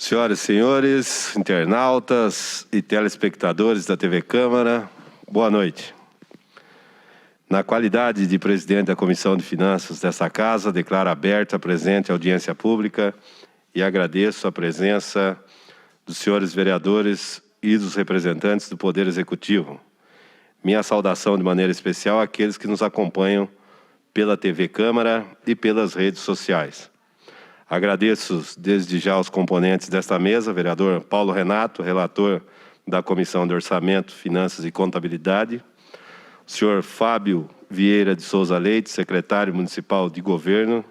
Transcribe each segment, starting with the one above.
Senhoras e senhores, internautas e telespectadores da TV Câmara, boa noite. Na qualidade de presidente da Comissão de Finanças desta Casa, declaro aberta a presente audiência pública e agradeço a presença dos senhores vereadores e dos representantes do Poder Executivo. Minha saudação de maneira especial àqueles que nos acompanham pela TV Câmara e pelas redes sociais. Agradeço desde já aos componentes desta mesa, vereador Paulo Renato, relator da Comissão de Orçamento, Finanças e Contabilidade, o senhor Fábio Vieira de Souza Leite, secretário municipal de Governo,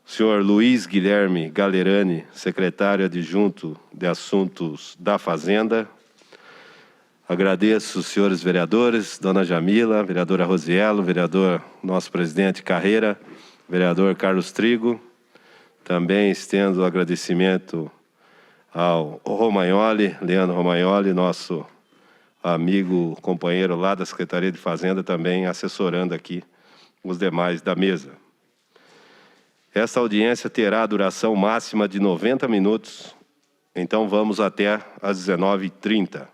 o senhor Luiz Guilherme Galerani, secretário adjunto de Assuntos da Fazenda. Agradeço os senhores vereadores, dona Jamila, vereadora Rosiello, vereador nosso presidente Carreira, vereador Carlos Trigo. Também estendo o agradecimento ao Romagnoli, Leandro Romagnoli, nosso amigo, companheiro lá da Secretaria de Fazenda, também assessorando aqui os demais da mesa. Esta audiência terá a duração máxima de 90 minutos, então vamos até às 19h30.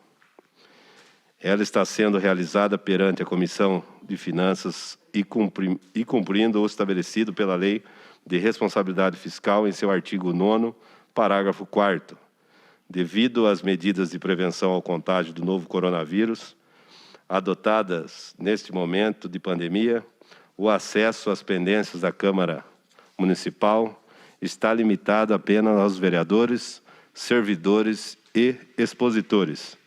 Ela está sendo realizada perante a Comissão de Finanças e cumprindo o estabelecido pela Lei de Responsabilidade Fiscal em seu artigo 9º, parágrafo 4º. Devido às medidas de prevenção ao contágio do novo coronavírus, adotadas neste momento de pandemia, o acesso às pendências da Câmara Municipal está limitado apenas aos vereadores, servidores e expositores.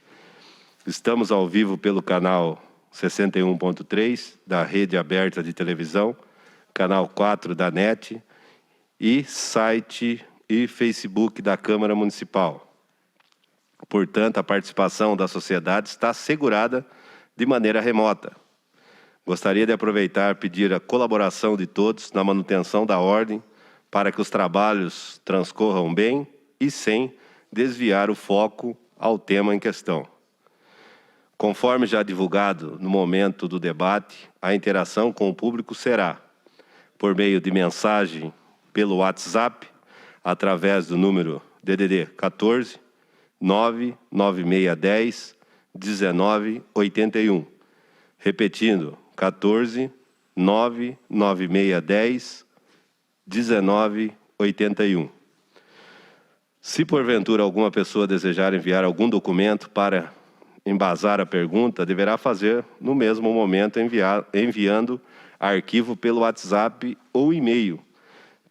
Estamos ao vivo pelo canal 61.3 da Rede Aberta de Televisão, canal 4 da NET e site e Facebook da Câmara Municipal. Portanto, a participação da sociedade está assegurada de maneira remota. Gostaria de aproveitar e pedir a colaboração de todos na manutenção da ordem para que os trabalhos transcorram bem e sem desviar o foco ao tema em questão. Conforme já divulgado no momento do debate, a interação com o público será por meio de mensagem pelo WhatsApp, através do número DDD 14 99610 1981. Repetindo, 14 99610 1981. Se porventura alguma pessoa desejar enviar algum documento para embasar a pergunta, deverá fazer no mesmo momento enviando arquivo pelo WhatsApp ou e-mail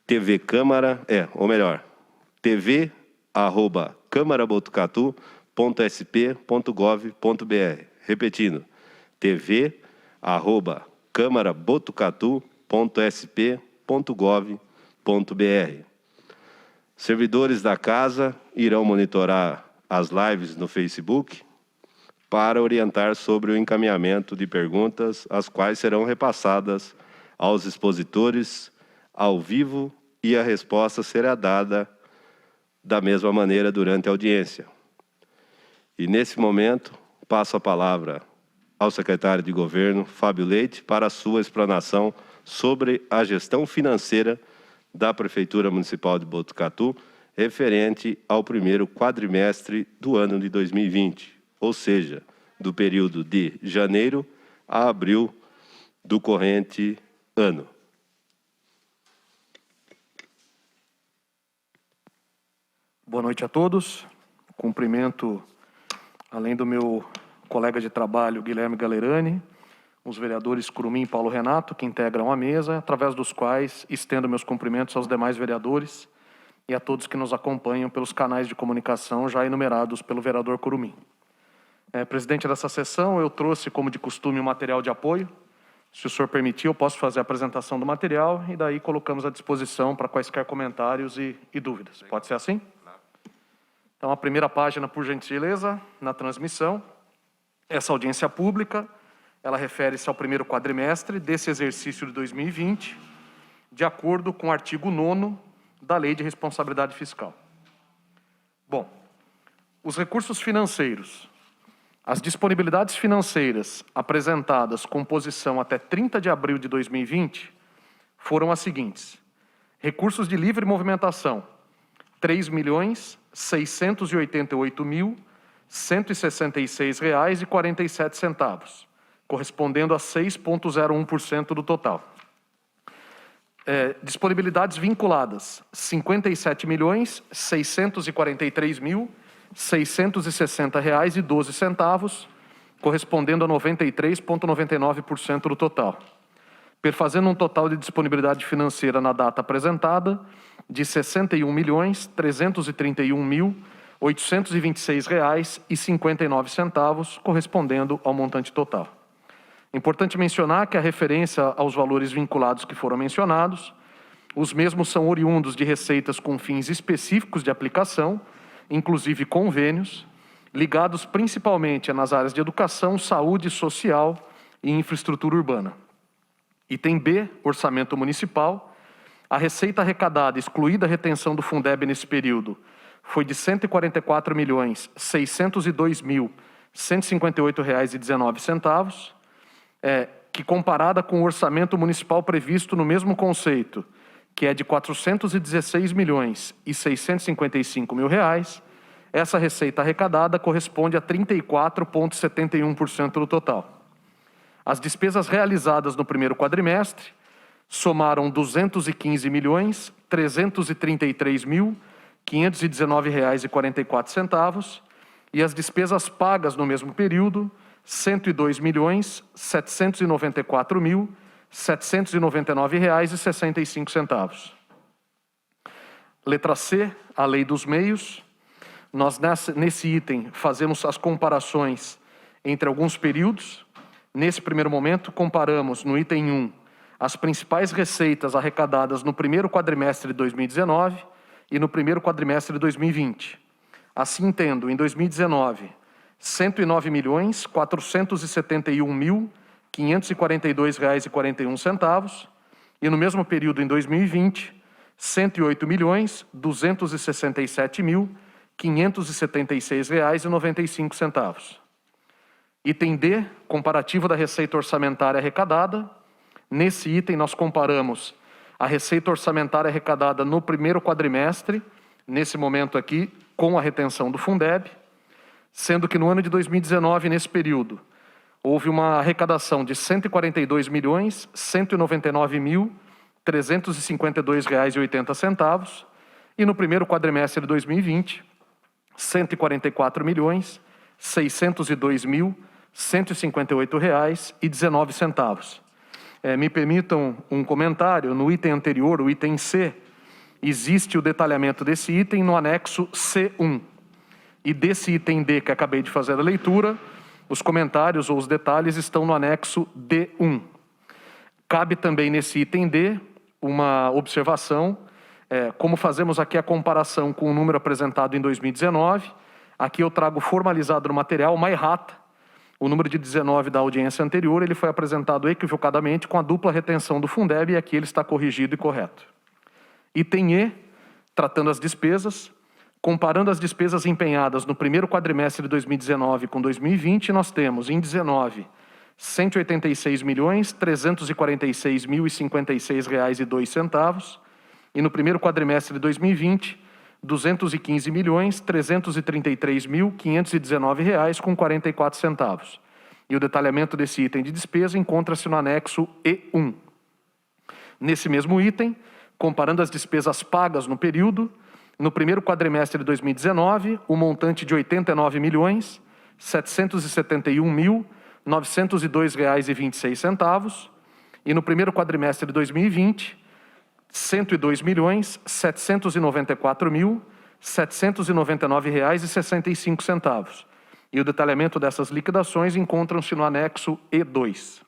tv@camarabotucatu.sp.gov.br. Repetindo, tv@camarabotucatu.sp.gov.br. Servidores da casa irão monitorar as lives no Facebook para orientar sobre o encaminhamento de perguntas, as quais serão repassadas aos expositores ao vivo e a resposta será dada da mesma maneira durante a audiência. E nesse momento, passo a palavra ao secretário de Governo, Fábio Leite, para a sua explanação sobre a gestão financeira da Prefeitura Municipal de Botucatu, referente ao primeiro quadrimestre do ano de 2020, ou seja, do período de janeiro a abril do corrente ano. Boa noite a todos. Cumprimento, além do meu colega de trabalho, Guilherme Galerani, os vereadores Curumim e Paulo Renato, que integram a mesa, através dos quais estendo meus cumprimentos aos demais vereadores e a todos que nos acompanham pelos canais de comunicação já enumerados pelo vereador Curumim. Presidente dessa sessão, eu trouxe, como de costume, um material de apoio. Se o senhor permitir, eu posso fazer a apresentação do material e daí colocamos à disposição para quaisquer comentários e dúvidas. Pode ser assim? Então, a primeira página, por gentileza, na transmissão. Essa audiência pública, ela refere-se ao primeiro quadrimestre desse exercício de 2020, de acordo com o artigo 9º da Lei de Responsabilidade Fiscal. Bom, os recursos financeiros, as disponibilidades financeiras apresentadas com posição até 30 de abril de 2020 foram as seguintes: recursos de livre movimentação, R$3.688.166,47, correspondendo a 6,01% do total. Disponibilidades vinculadas, R$643.660,12, correspondendo a 93,99% do total. Perfazendo um total de disponibilidade financeira na data apresentada de R$61.331.826,59, correspondendo ao montante total. Importante mencionar que a referência aos valores vinculados que foram mencionados, os mesmos são oriundos de receitas com fins específicos de aplicação, inclusive convênios, ligados principalmente nas áreas de educação, saúde, social e infraestrutura urbana. Item B, orçamento municipal. A receita arrecadada, excluída a retenção do Fundeb nesse período, foi de R$144.602.158,19, que comparada com o orçamento municipal previsto no mesmo conceito, que é de R$416.655.000, essa receita arrecadada corresponde a 34,71% do total. As despesas realizadas no primeiro quadrimestre somaram R$215.333.519,44 e as despesas pagas no mesmo período, R$102.794.799,65. Letra C, a lei dos meios. Nós, nesse item, fazemos as comparações entre alguns períodos. Nesse primeiro momento, comparamos, no item 1, as principais receitas arrecadadas no primeiro quadrimestre de 2019 e no primeiro quadrimestre de 2020. Assim, tendo, em 2019, R$109.471.542,41 e, no mesmo período, em 2020, R$108.267.576,95. Item D, comparativo da receita orçamentária arrecadada. Nesse item, nós comparamos a receita orçamentária arrecadada no primeiro quadrimestre, nesse momento aqui, com a retenção do Fundeb, sendo que no ano de 2019, nesse período, houve uma arrecadação de R$142.199.352,80 e no primeiro quadrimestre de 2020, R$144.602.158,19. Me permitam um comentário. No item anterior, o item C, existe o detalhamento desse item no anexo C1. E desse item D, que acabei de fazer a leitura, os comentários ou os detalhes estão no anexo D1. Cabe também nesse item D uma observação, como fazemos aqui a comparação com o número apresentado em 2019, aqui eu trago formalizado no material uma errata. O número de 19 da audiência anterior, ele foi apresentado equivocadamente com a dupla retenção do Fundeb e aqui ele está corrigido e correto. Item E, tratando as despesas, comparando as despesas empenhadas no primeiro quadrimestre de 2019 com 2020, nós temos, em 19, R$186.346.056,02 e no primeiro quadrimestre de 2020, R$215.333.519,44. E o detalhamento desse item de despesa encontra-se no anexo E1. Nesse mesmo item, comparando as despesas pagas no período, no primeiro quadrimestre de 2019, o montante de R$89.771.902,26 e no primeiro quadrimestre de 2020, R$102.794.799,65. E o detalhamento dessas liquidações encontram-se no anexo E2.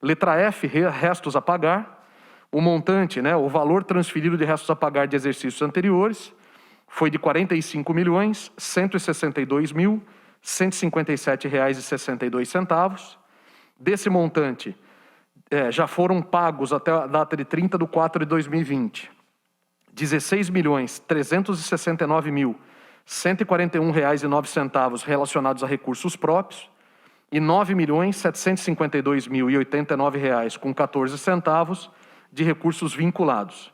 Letra F, restos a pagar. O montante, o valor transferido de restos a pagar de exercícios anteriores foi de R$45.162.157,62. Desse montante, já foram pagos até a data de 30 de 4 de 2020, R$16.369.141,09 relacionados a recursos próprios e R$9.752.089,14 de recursos vinculados.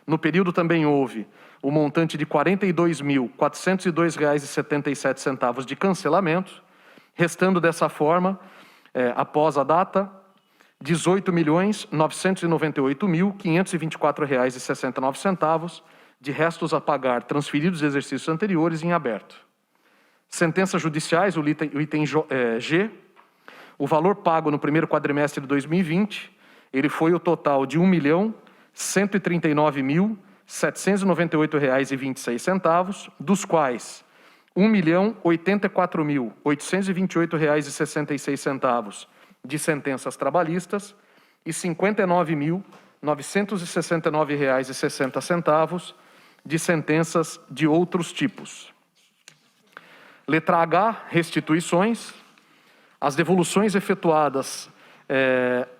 No período também houve o montante de R$ 42.402,77 de cancelamento, restando dessa forma, após a data, R$ 18.998.524,69 de restos a pagar transferidos de exercícios anteriores em aberto. Sentenças judiciais, o item G, o valor pago no primeiro quadrimestre de 2020, ele foi o total de R$ 1.139.798,26, dos quais R$ 1.084.828,66 de sentenças trabalhistas e R$ 59.969,60 de sentenças de outros tipos. Letra H, restituições. As devoluções efetuadas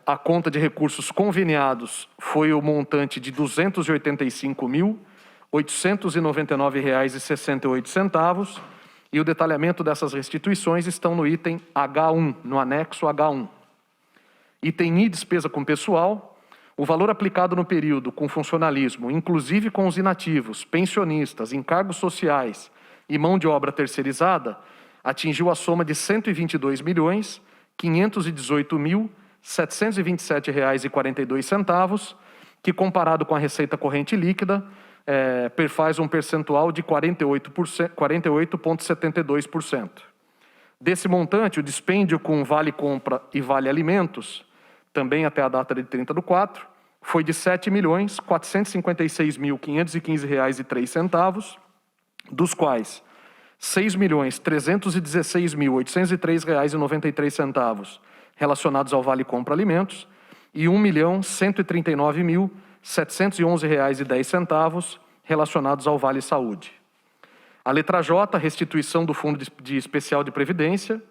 à conta de recursos conveniados foi o montante de R$ 285.899,68 e o detalhamento dessas restituições estão no item H1, no anexo H1. Item I, despesa com pessoal. O valor aplicado no período com funcionalismo, inclusive com os inativos, pensionistas, encargos sociais e mão de obra terceirizada, atingiu a soma de R$ 122.518.727,42, que, comparado com a receita corrente líquida, perfaz um percentual de 48,72%. Desse montante, o dispêndio com vale compra e vale alimentos, também até a data de 30/4, foi de R$ 7.456.515,03, dos quais R$ 6.316.803,93 relacionados ao vale compra alimentos e R$ 1.139.711,10 relacionados ao vale saúde. A letra J, restituição do Fundo de Especial de Previdência.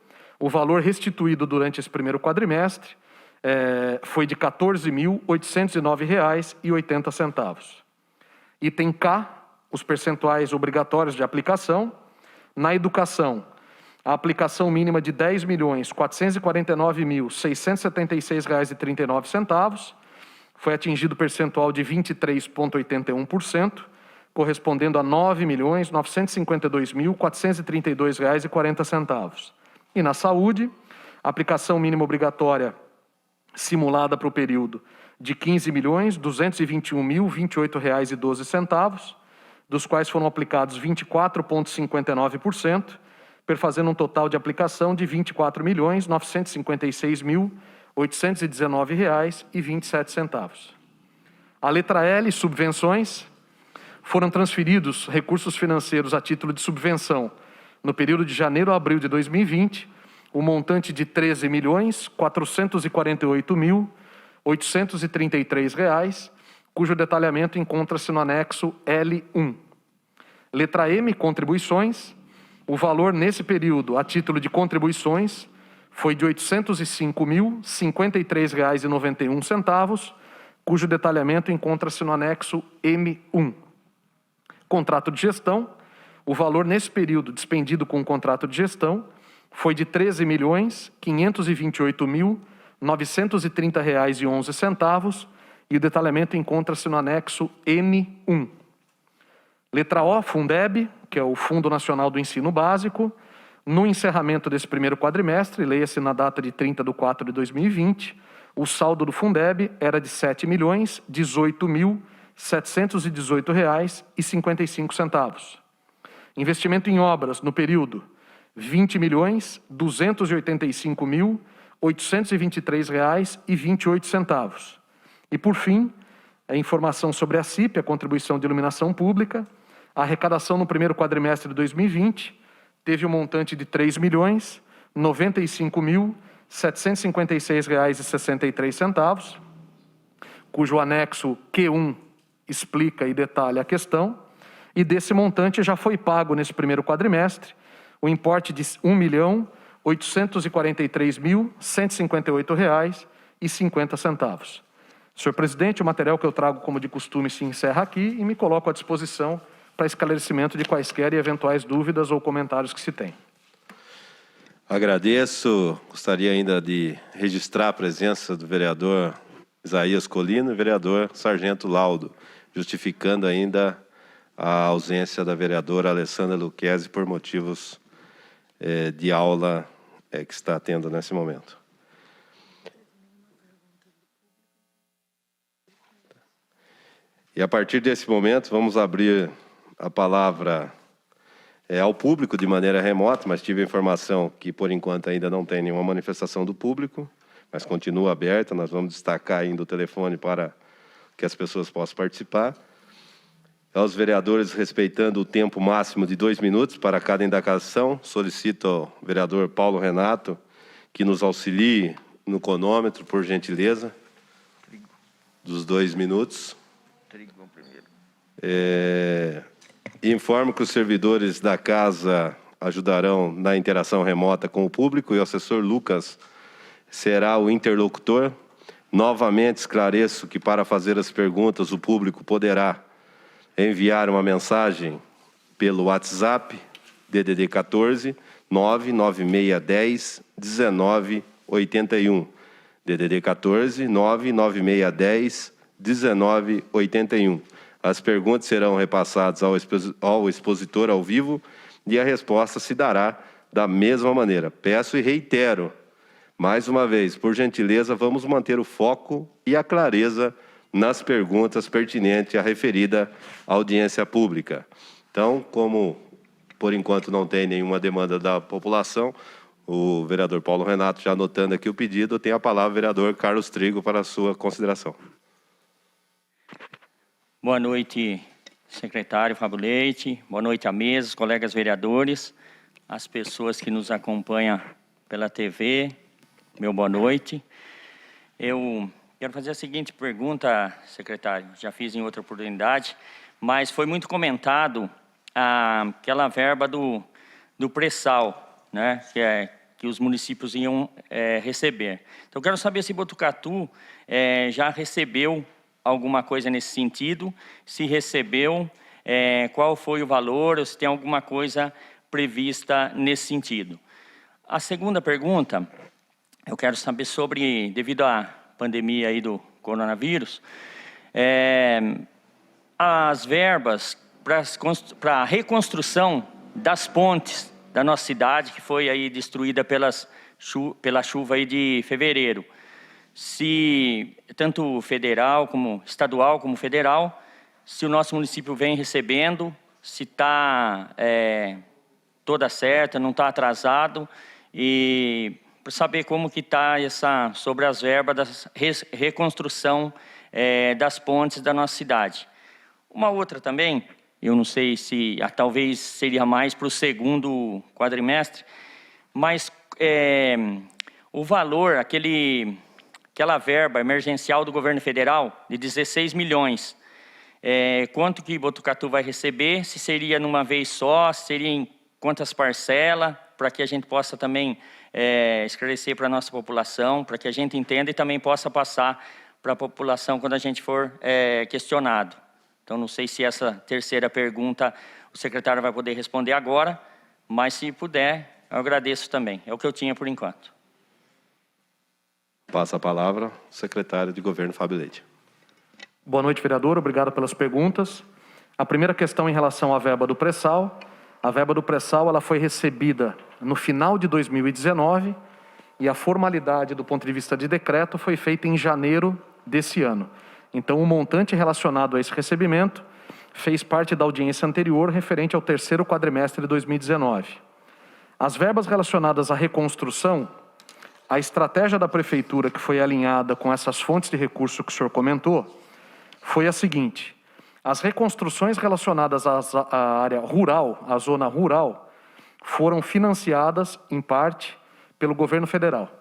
O valor restituído durante esse primeiro quadrimestre foi de R$ 14.809,80. Item K, os percentuais obrigatórios de aplicação. Na educação, a aplicação mínima de R$ 10.449.676,39 foi atingido o percentual de 23,81%, correspondendo a R$ 9.952.432,40. E na saúde, a aplicação mínima obrigatória simulada para o período de R$ 15.221.028,12, dos quais foram aplicados 24,59%, perfazendo um total de aplicação de R$ 24.956.819,27. A letra L, subvenções. Foram transferidos recursos financeiros a título de subvenção no período de janeiro a abril de 2020, o montante de R$ 13.448.833, cujo detalhamento encontra-se no anexo L1. Letra M, contribuições. O valor nesse período, a título de contribuições, foi de R$ 805.053,91, cujo detalhamento encontra-se no anexo M1. Contrato de gestão. O valor nesse período dispendido com o contrato de gestão foi de R$ 13.528.930,11 e o detalhamento encontra-se no anexo N1. Letra O, Fundeb, que é o Fundo Nacional do Ensino Básico. No encerramento desse primeiro quadrimestre, leia-se na data de 30/4 de 2020, o saldo do Fundeb era de R$ 7.018.718,55. Investimento em obras no período, R$ 20.285.823,28. E, por fim, a informação sobre a CIP, a Contribuição de Iluminação Pública. A arrecadação no primeiro quadrimestre de 2020 teve um montante de R$ 3.095.756,63, cujo anexo Q1 explica e detalha a questão, e desse montante já foi pago nesse primeiro quadrimestre o importe de R$ 1.843.158,50. Senhor presidente, o material que eu trago como de costume se encerra aqui e me coloco à disposição para esclarecimento de quaisquer e eventuais dúvidas ou comentários que se tem. Agradeço. Gostaria ainda de registrar a presença do vereador Isaías Colino e vereador Sargento Laudo, justificando ainda a ausência da vereadora Alessandra Lucchesi por motivos de aula que está tendo nesse momento. E a partir desse momento, vamos abrir a palavra ao público de maneira remota, mas tive a informação que, por enquanto, ainda não tem nenhuma manifestação do público, mas continua aberta. Nós vamos destacar ainda o telefone para que as pessoas possam participar. Aos vereadores, respeitando o tempo máximo de 2 minutos para cada indagação, solicito ao vereador Paulo Renato que nos auxilie no cronômetro, por gentileza, dos 2 minutos. Informo que os servidores da casa ajudarão na interação remota com o público e o assessor Lucas será o interlocutor. Novamente esclareço que para fazer as perguntas o público poderá enviar uma mensagem pelo WhatsApp DDD 14 99610 1981. DDD 14 99610 1981. As perguntas serão repassadas ao expositor ao vivo e a resposta se dará da mesma maneira. Peço e reitero, mais uma vez, por gentileza, vamos manter o foco e a clareza nas perguntas pertinentes à referida audiência pública. Então, como por enquanto não tem nenhuma demanda da população, o vereador Paulo Renato, já anotando aqui o pedido, tem a palavra o vereador Carlos Trigo para a sua consideração. Boa noite, secretário Fábio Leite. Boa noite à mesa, os colegas vereadores, as pessoas que nos acompanham pela TV. Meu boa noite. Eu quero fazer a seguinte pergunta, secretário. Já fiz em outra oportunidade, mas foi muito comentado aquela verba do pré-sal, né, que os municípios iam receber. Então, eu quero saber se Botucatu já recebeu alguma coisa nesse sentido, se recebeu, qual foi o valor, ou se tem alguma coisa prevista nesse sentido. A segunda pergunta, eu quero saber sobre, devido à pandemia aí do coronavírus, as verbas para a reconstrução das pontes da nossa cidade, que foi aí destruída pela chuva aí de fevereiro. Se tanto federal, como estadual, como federal, se o nosso município vem recebendo, se está toda certa, não está atrasado, e para saber como que está sobre as verbas da reconstrução das pontes da nossa cidade. Uma outra também, eu não sei se talvez seria mais para o segundo quadrimestre, mas o valor, aquela verba emergencial do governo federal de 16 milhões, quanto que Botucatu vai receber, se seria numa vez só, se seria em quantas parcelas, para que a gente possa também esclarecer para a nossa população, para que a gente entenda e também possa passar para a população quando a gente for questionado. Então, não sei se essa terceira pergunta o secretário vai poder responder agora, mas se puder, eu agradeço também. É o que eu tinha por enquanto. Passa a palavra ao secretário de Governo, Fábio Leite. Boa noite, vereador. Obrigado pelas perguntas. A primeira questão em relação à verba do pré-sal. A verba do pré-sal ela foi recebida no final de 2019 e a formalidade do ponto de vista de decreto foi feita em janeiro desse ano. Então, o montante relacionado a esse recebimento fez parte da audiência anterior referente ao terceiro quadrimestre de 2019. As verbas relacionadas à reconstrução, a estratégia da prefeitura que foi alinhada com essas fontes de recurso que o senhor comentou, foi a seguinte: as reconstruções relacionadas à área rural, à zona rural, foram financiadas, em parte, pelo governo federal.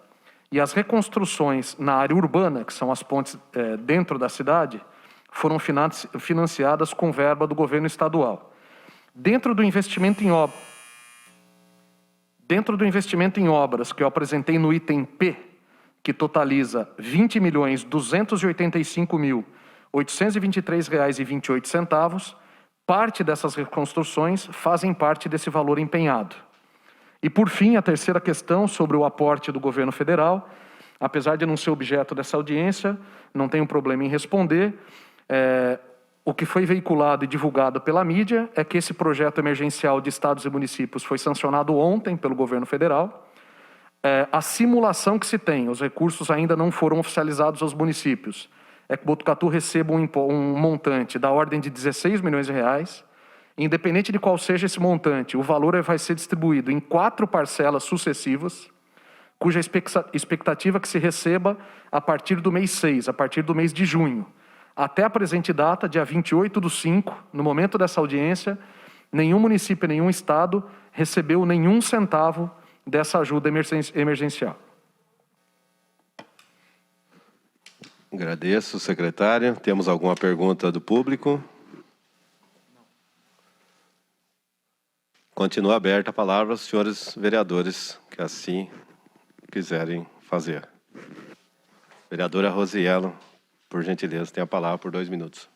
E as reconstruções na área urbana, que são as pontes dentro da cidade, foram financiadas com verba do governo estadual. Dentro do investimento em obras que eu apresentei no item P, que totaliza R$ 20.285.823,28, parte dessas reconstruções fazem parte desse valor empenhado. E, por fim, a terceira questão sobre o aporte do governo federal, apesar de não ser objeto dessa audiência, não tenho problema em responder. o que foi veiculado e divulgado pela mídia é que esse projeto emergencial de estados e municípios foi sancionado ontem pelo governo federal. A simulação que se tem, os recursos ainda não foram oficializados aos municípios, é que Botucatu receba um montante da ordem de 16 milhões de reais. Independente de qual seja esse montante, o valor vai ser distribuído em 4 parcelas sucessivas, cuja expectativa é que se receba a partir do mês 6, a partir do mês de junho. Até a presente data, dia 28/5, no momento dessa audiência, nenhum município, nenhum estado recebeu nenhum centavo dessa ajuda emergencial. Agradeço, secretário. Temos alguma pergunta do público? Continua aberta a palavra aos senhores vereadores que assim quiserem fazer. Vereadora Rosiello, por gentileza, tem a palavra por 2 minutos.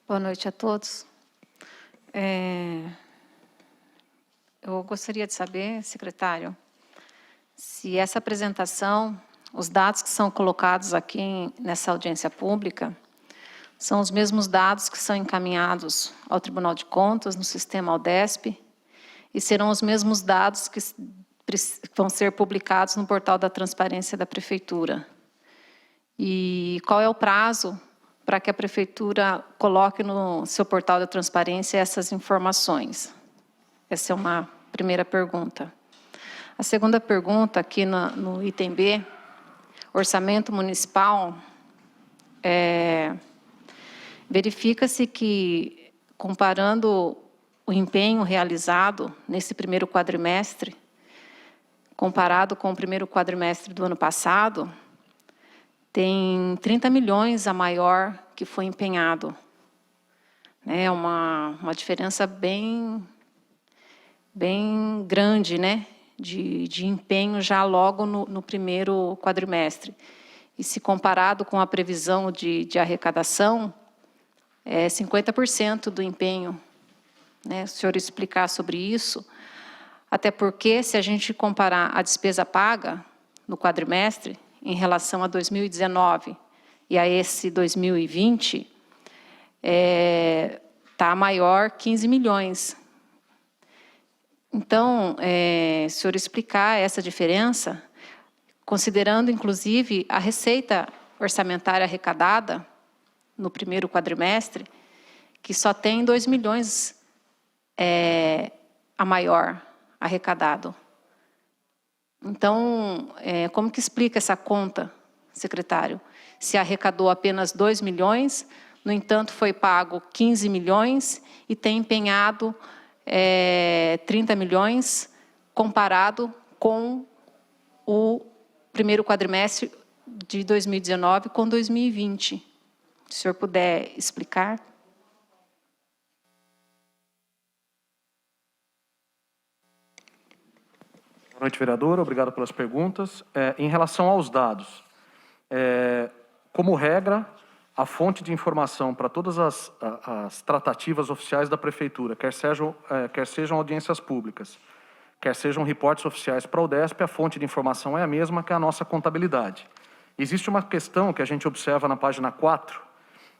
Boa noite a todos. Eu gostaria de saber, secretário, se essa apresentação, os dados que são colocados aqui nessa audiência pública, são os mesmos dados que são encaminhados ao Tribunal de Contas, no sistema Aldesp, e serão os mesmos dados que vão ser publicados no portal da transparência da Prefeitura. E qual é o prazo para que a Prefeitura coloque no seu portal da transparência essas informações? Essa é uma primeira pergunta. A segunda pergunta, aqui no item B, orçamento municipal, verifica-se que, comparando o empenho realizado nesse primeiro quadrimestre, comparado com o primeiro quadrimestre do ano passado, tem 30 milhões a maior que foi empenhado. É uma diferença bem grande, né, de empenho já logo no primeiro quadrimestre. E se comparado com a previsão de arrecadação, é 50% do empenho. Né? O senhor explicar sobre isso, até porque, se a gente comparar a despesa paga no quadrimestre, em relação a 2019 e a esse 2020, está maior 15 milhões. Então, se o senhor explicar essa diferença, considerando, inclusive, a receita orçamentária arrecadada no primeiro quadrimestre, que só tem 2 milhões a maior arrecadado. Então, como que explica essa conta, secretário? Se arrecadou apenas 2 milhões, no entanto, foi pago 15 milhões e tem empenhado 30 milhões, comparado com o primeiro quadrimestre de 2019 com 2020. Se o senhor puder explicar. Boa noite, vereadora. Obrigado pelas perguntas. Em relação aos dados, como regra, a fonte de informação para todas as tratativas oficiais da Prefeitura, quer sejam audiências públicas, quer sejam reportes oficiais para o Aldesp, a fonte de informação é a mesma que a nossa contabilidade. Existe uma questão que a gente observa na página 4,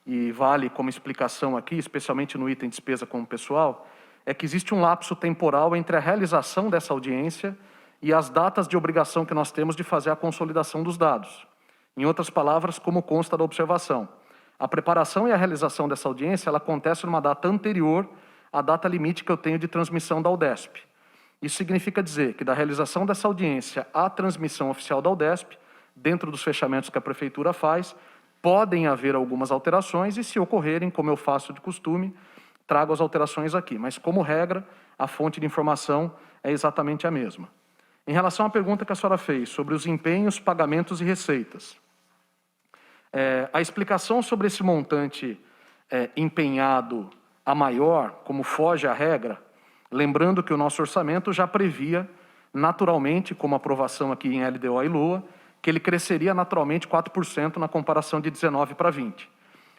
e vale como explicação aqui, especialmente no item despesa com o pessoal, é que existe um lapso temporal entre a realização dessa audiência e as datas de obrigação que nós temos de fazer a consolidação dos dados. Em outras palavras, como consta da observação, a preparação e a realização dessa audiência, ela acontece numa data anterior à data limite que eu tenho de transmissão da Aldesp. Isso significa dizer que da realização dessa audiência à transmissão oficial da Aldesp, dentro dos fechamentos que a Prefeitura faz, podem haver algumas alterações e, se ocorrerem, como eu faço de costume, trago as alterações aqui. Mas, como regra, a fonte de informação é exatamente a mesma. Em relação à pergunta que a senhora fez sobre os empenhos, pagamentos e receitas, a explicação sobre esse montante empenhado a maior, como foge à regra, lembrando que o nosso orçamento já previa, naturalmente, como aprovação aqui em LDO e LOA, que ele cresceria naturalmente 4% na comparação de 19 para 20.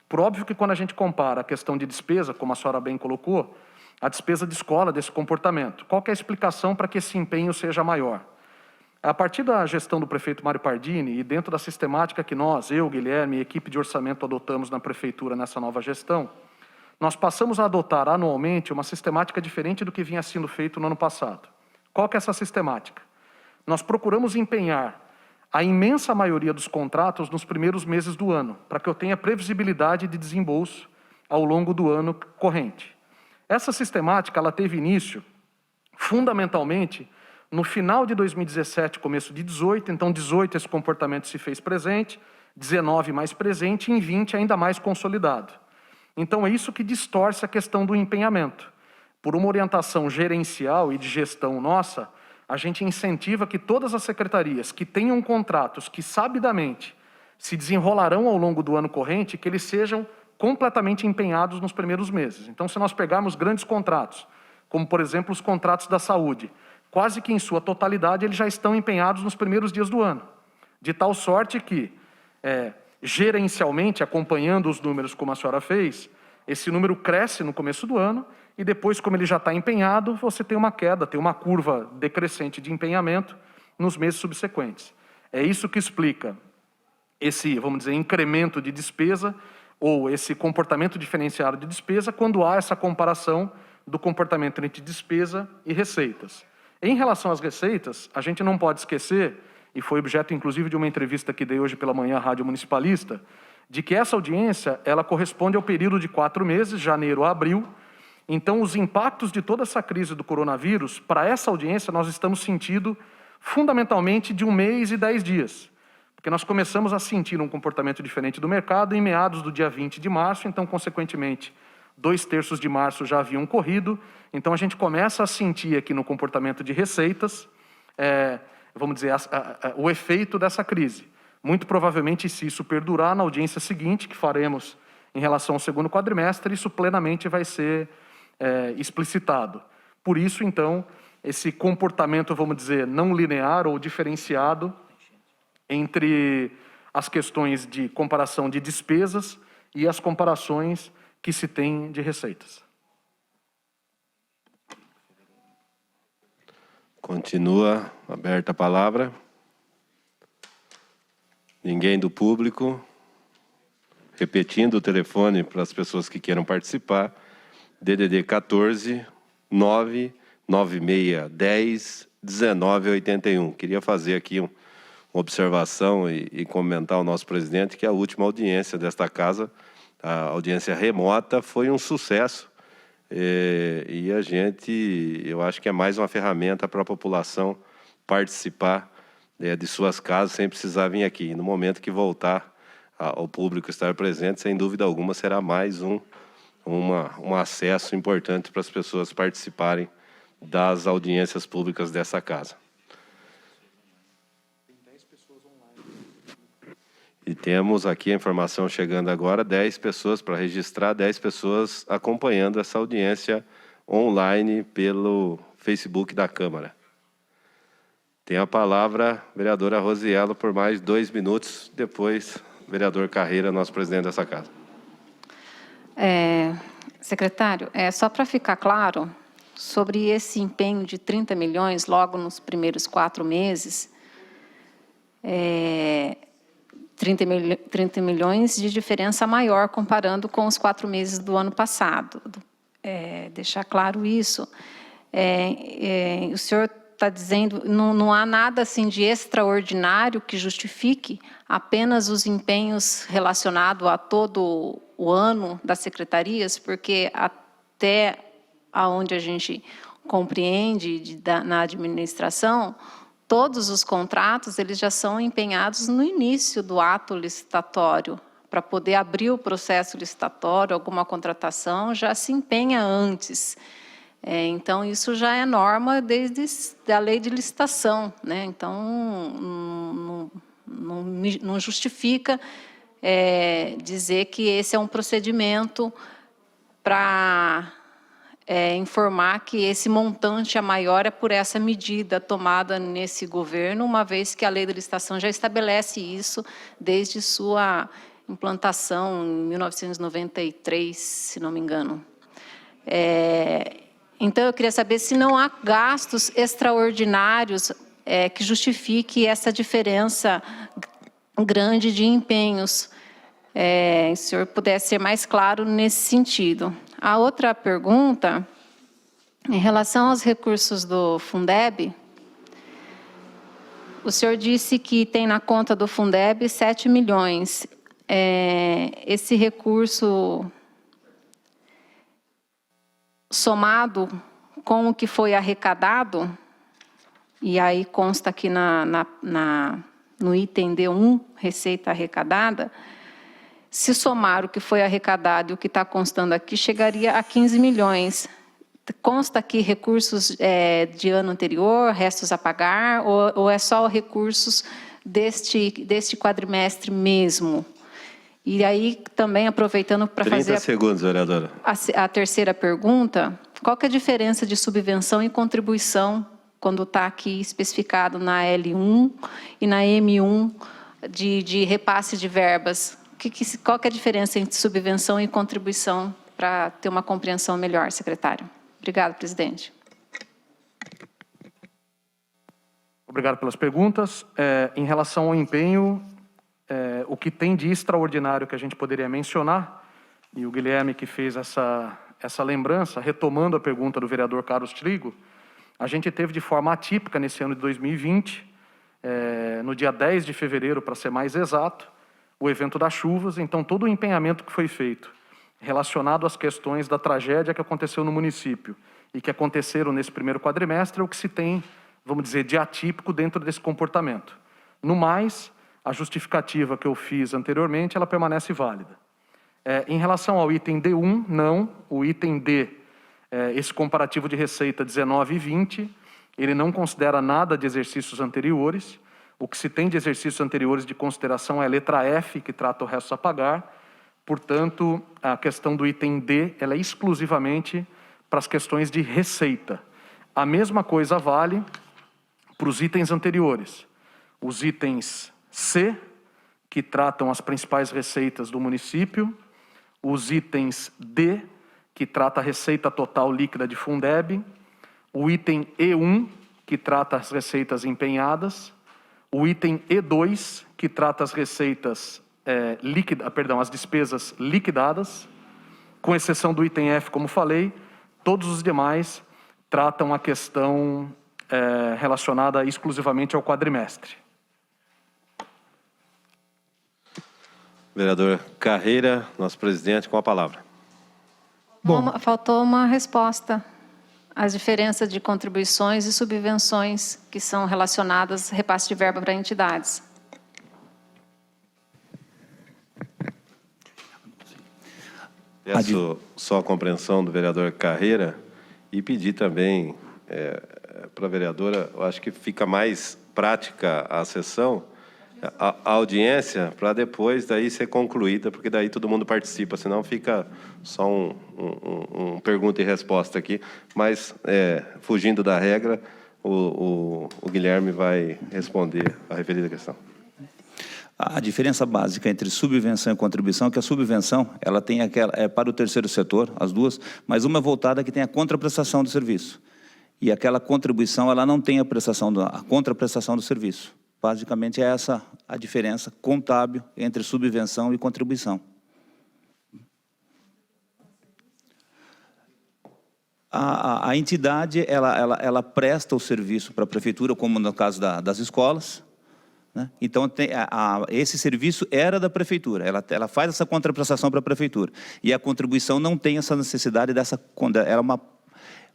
Por óbvio que quando a gente compara a questão de despesa, como a senhora bem colocou, a despesa de escola desse comportamento. Qual que é a explicação para que esse empenho seja maior? A partir da gestão do prefeito Mário Pardini e dentro da sistemática que nós, eu, Guilherme e a equipe de orçamento adotamos na prefeitura nessa nova gestão, nós passamos a adotar anualmente uma sistemática diferente do que vinha sendo feito no ano passado. Qual que é essa sistemática? Nós procuramos empenhar a imensa maioria dos contratos nos primeiros meses do ano, para que eu tenha previsibilidade de desembolso ao longo do ano corrente. Essa sistemática ela teve início, fundamentalmente, no final de 2017, começo de 2018, então 2018 esse comportamento se fez presente, 2019 mais presente e em 2020 ainda mais consolidado. Então é isso que distorce a questão do empenhamento. Por uma orientação gerencial e de gestão nossa, a gente incentiva que todas as secretarias que tenham contratos que sabidamente se desenrolarão ao longo do ano corrente, que eles sejam completamente empenhados nos primeiros meses. Então, se nós pegarmos grandes contratos, como, por exemplo, os contratos da saúde, quase que em sua totalidade eles já estão empenhados nos primeiros dias do ano. De tal sorte que, gerencialmente, acompanhando os números como a senhora fez, esse número cresce no começo do ano e depois, como ele já está empenhado, você tem uma queda, tem uma curva decrescente de empenhamento nos meses subsequentes. É isso que explica esse, vamos dizer, incremento de despesa ou esse comportamento diferenciado de despesa quando há essa comparação do comportamento entre despesa e receitas. Em relação às receitas, a gente não pode esquecer, e foi objeto inclusive de uma entrevista que dei hoje pela manhã à Rádio Municipalista, de que essa audiência ela corresponde ao período de 4 meses, janeiro a abril. Então, os impactos de toda essa crise do coronavírus, para essa audiência, nós estamos sentindo fundamentalmente de 1 mês e 10 dias. Porque nós começamos a sentir um comportamento diferente do mercado em meados do dia 20 de março, então, consequentemente, 2/3 de março já haviam corrido, então a gente começa a sentir aqui no comportamento de receitas, vamos dizer, o efeito dessa crise. Muito provavelmente, se isso perdurar na audiência seguinte, que faremos em relação ao segundo quadrimestre, isso plenamente vai ser explicitado. Por isso, então, esse comportamento, vamos dizer, não linear ou diferenciado entre as questões de comparação de despesas e as comparações que se tem de receitas. Continua aberta a palavra. Ninguém do público. Repetindo o telefone para as pessoas que queiram participar. DDD 14 99610 1981. Queria fazer aqui uma observação e comentar ao nosso presidente que a última audiência desta casa, a audiência remota, foi um sucesso. E a gente, eu acho que é mais uma ferramenta para a população participar de suas casas sem precisar vir aqui. E no momento que voltar ao público estar presente, sem dúvida alguma, será mais um acesso importante para as pessoas participarem das audiências públicas dessa casa. E temos aqui a informação chegando agora, 10 pessoas para registrar, 10 pessoas acompanhando essa audiência online pelo Facebook da Câmara. Tem a palavra a vereadora Rosiello por mais 2 minutos, depois vereador Carreira, nosso presidente dessa casa. Secretário, só para ficar claro, sobre esse empenho de 30 milhões logo nos primeiros 4 meses, 30 milhões de diferença maior comparando com os 4 meses do ano passado. Deixar claro isso. O senhor está dizendo, não há nada assim de extraordinário que justifique apenas os empenhos relacionados a todo o ano das secretarias, porque até aonde a gente compreende na administração, todos os contratos eles já são empenhados no início do ato licitatório. Para poder abrir o processo licitatório, alguma contratação já se empenha antes. Então, isso já é norma desde a lei de licitação, né? Então, não justifica dizer que esse é um procedimento para informar que esse montante é maior por essa medida tomada nesse governo, uma vez que a lei de licitação já estabelece isso desde sua implantação em 1993, se não me engano. Então, eu queria saber se não há gastos extraordinários que justifique essa diferença grande de empenhos. Se o senhor pudesse ser mais claro nesse sentido. A outra pergunta, em relação aos recursos do Fundeb, o senhor disse que tem na conta do Fundeb 7 milhões. Esse recurso somado com o que foi arrecadado, e aí consta aqui no item D1, receita arrecadada, se somar o que foi arrecadado e o que está constando aqui, chegaria a 15 milhões. Consta aqui recursos de ano anterior, restos a pagar, ou é só recursos deste quadrimestre mesmo? E aí, também aproveitando para fazer... 30 segundos, vereadora. A terceira pergunta, qual que é a diferença de subvenção e contribuição quando está aqui especificado na L1 e na M1 de repasse de verbas? Qual que é a diferença entre subvenção e contribuição para ter uma compreensão melhor, secretário? Obrigado, presidente. Obrigado pelas perguntas. Em relação ao empenho, o que tem de extraordinário que a gente poderia mencionar, e o Guilherme que fez essa lembrança, retomando a pergunta do vereador Carlos Trigo, a gente teve de forma atípica nesse ano de 2020, no dia 10 de fevereiro, para ser mais exato, o evento das chuvas. Então, todo o empenhamento que foi feito relacionado às questões da tragédia que aconteceu no município e que aconteceram nesse primeiro quadrimestre é o que se tem, vamos dizer, de atípico dentro desse comportamento. No mais, a justificativa que eu fiz anteriormente, ela permanece válida. Em relação ao item D1, não. O item D, esse comparativo de receita 19 e 20, ele não considera nada de exercícios anteriores. O que se tem de exercícios anteriores de consideração é a letra F, que trata o resto a pagar. Portanto, a questão do item D, ela é exclusivamente para as questões de receita. A mesma coisa vale para os itens anteriores. Os itens C, que tratam as principais receitas do município. Os itens D, que trata a receita total líquida de Fundeb. O item E1, que trata as receitas empenhadas. O item E2, que trata as receitas as despesas liquidadas, com exceção do item F, como falei. Todos os demais tratam a questão relacionada exclusivamente ao quadrimestre. Vereador Carreira, nosso presidente, com a palavra. Bom, faltou uma resposta. As diferenças de contribuições e subvenções que são relacionadas a repasse de verba para entidades. Peço só a compreensão do vereador Carreira e pedir também para a vereadora, eu acho que fica mais prática a sessão, a audiência, para depois daí ser concluída, porque daí todo mundo participa, senão fica só um pergunta e resposta aqui. Mas, fugindo da regra, o Guilherme vai responder a referida questão. A diferença básica entre subvenção e contribuição é que a subvenção, ela tem para o terceiro setor, as duas, mas uma é voltada que tem a contraprestação do serviço. E aquela contribuição, ela não tem a contraprestação do serviço. Basicamente, é essa a diferença contábil entre subvenção e contribuição. A entidade, ela presta o serviço para a prefeitura, como no caso das escolas, né? Então, esse serviço era da prefeitura, ela faz essa contraprestação para a prefeitura. E a contribuição não tem essa necessidade ela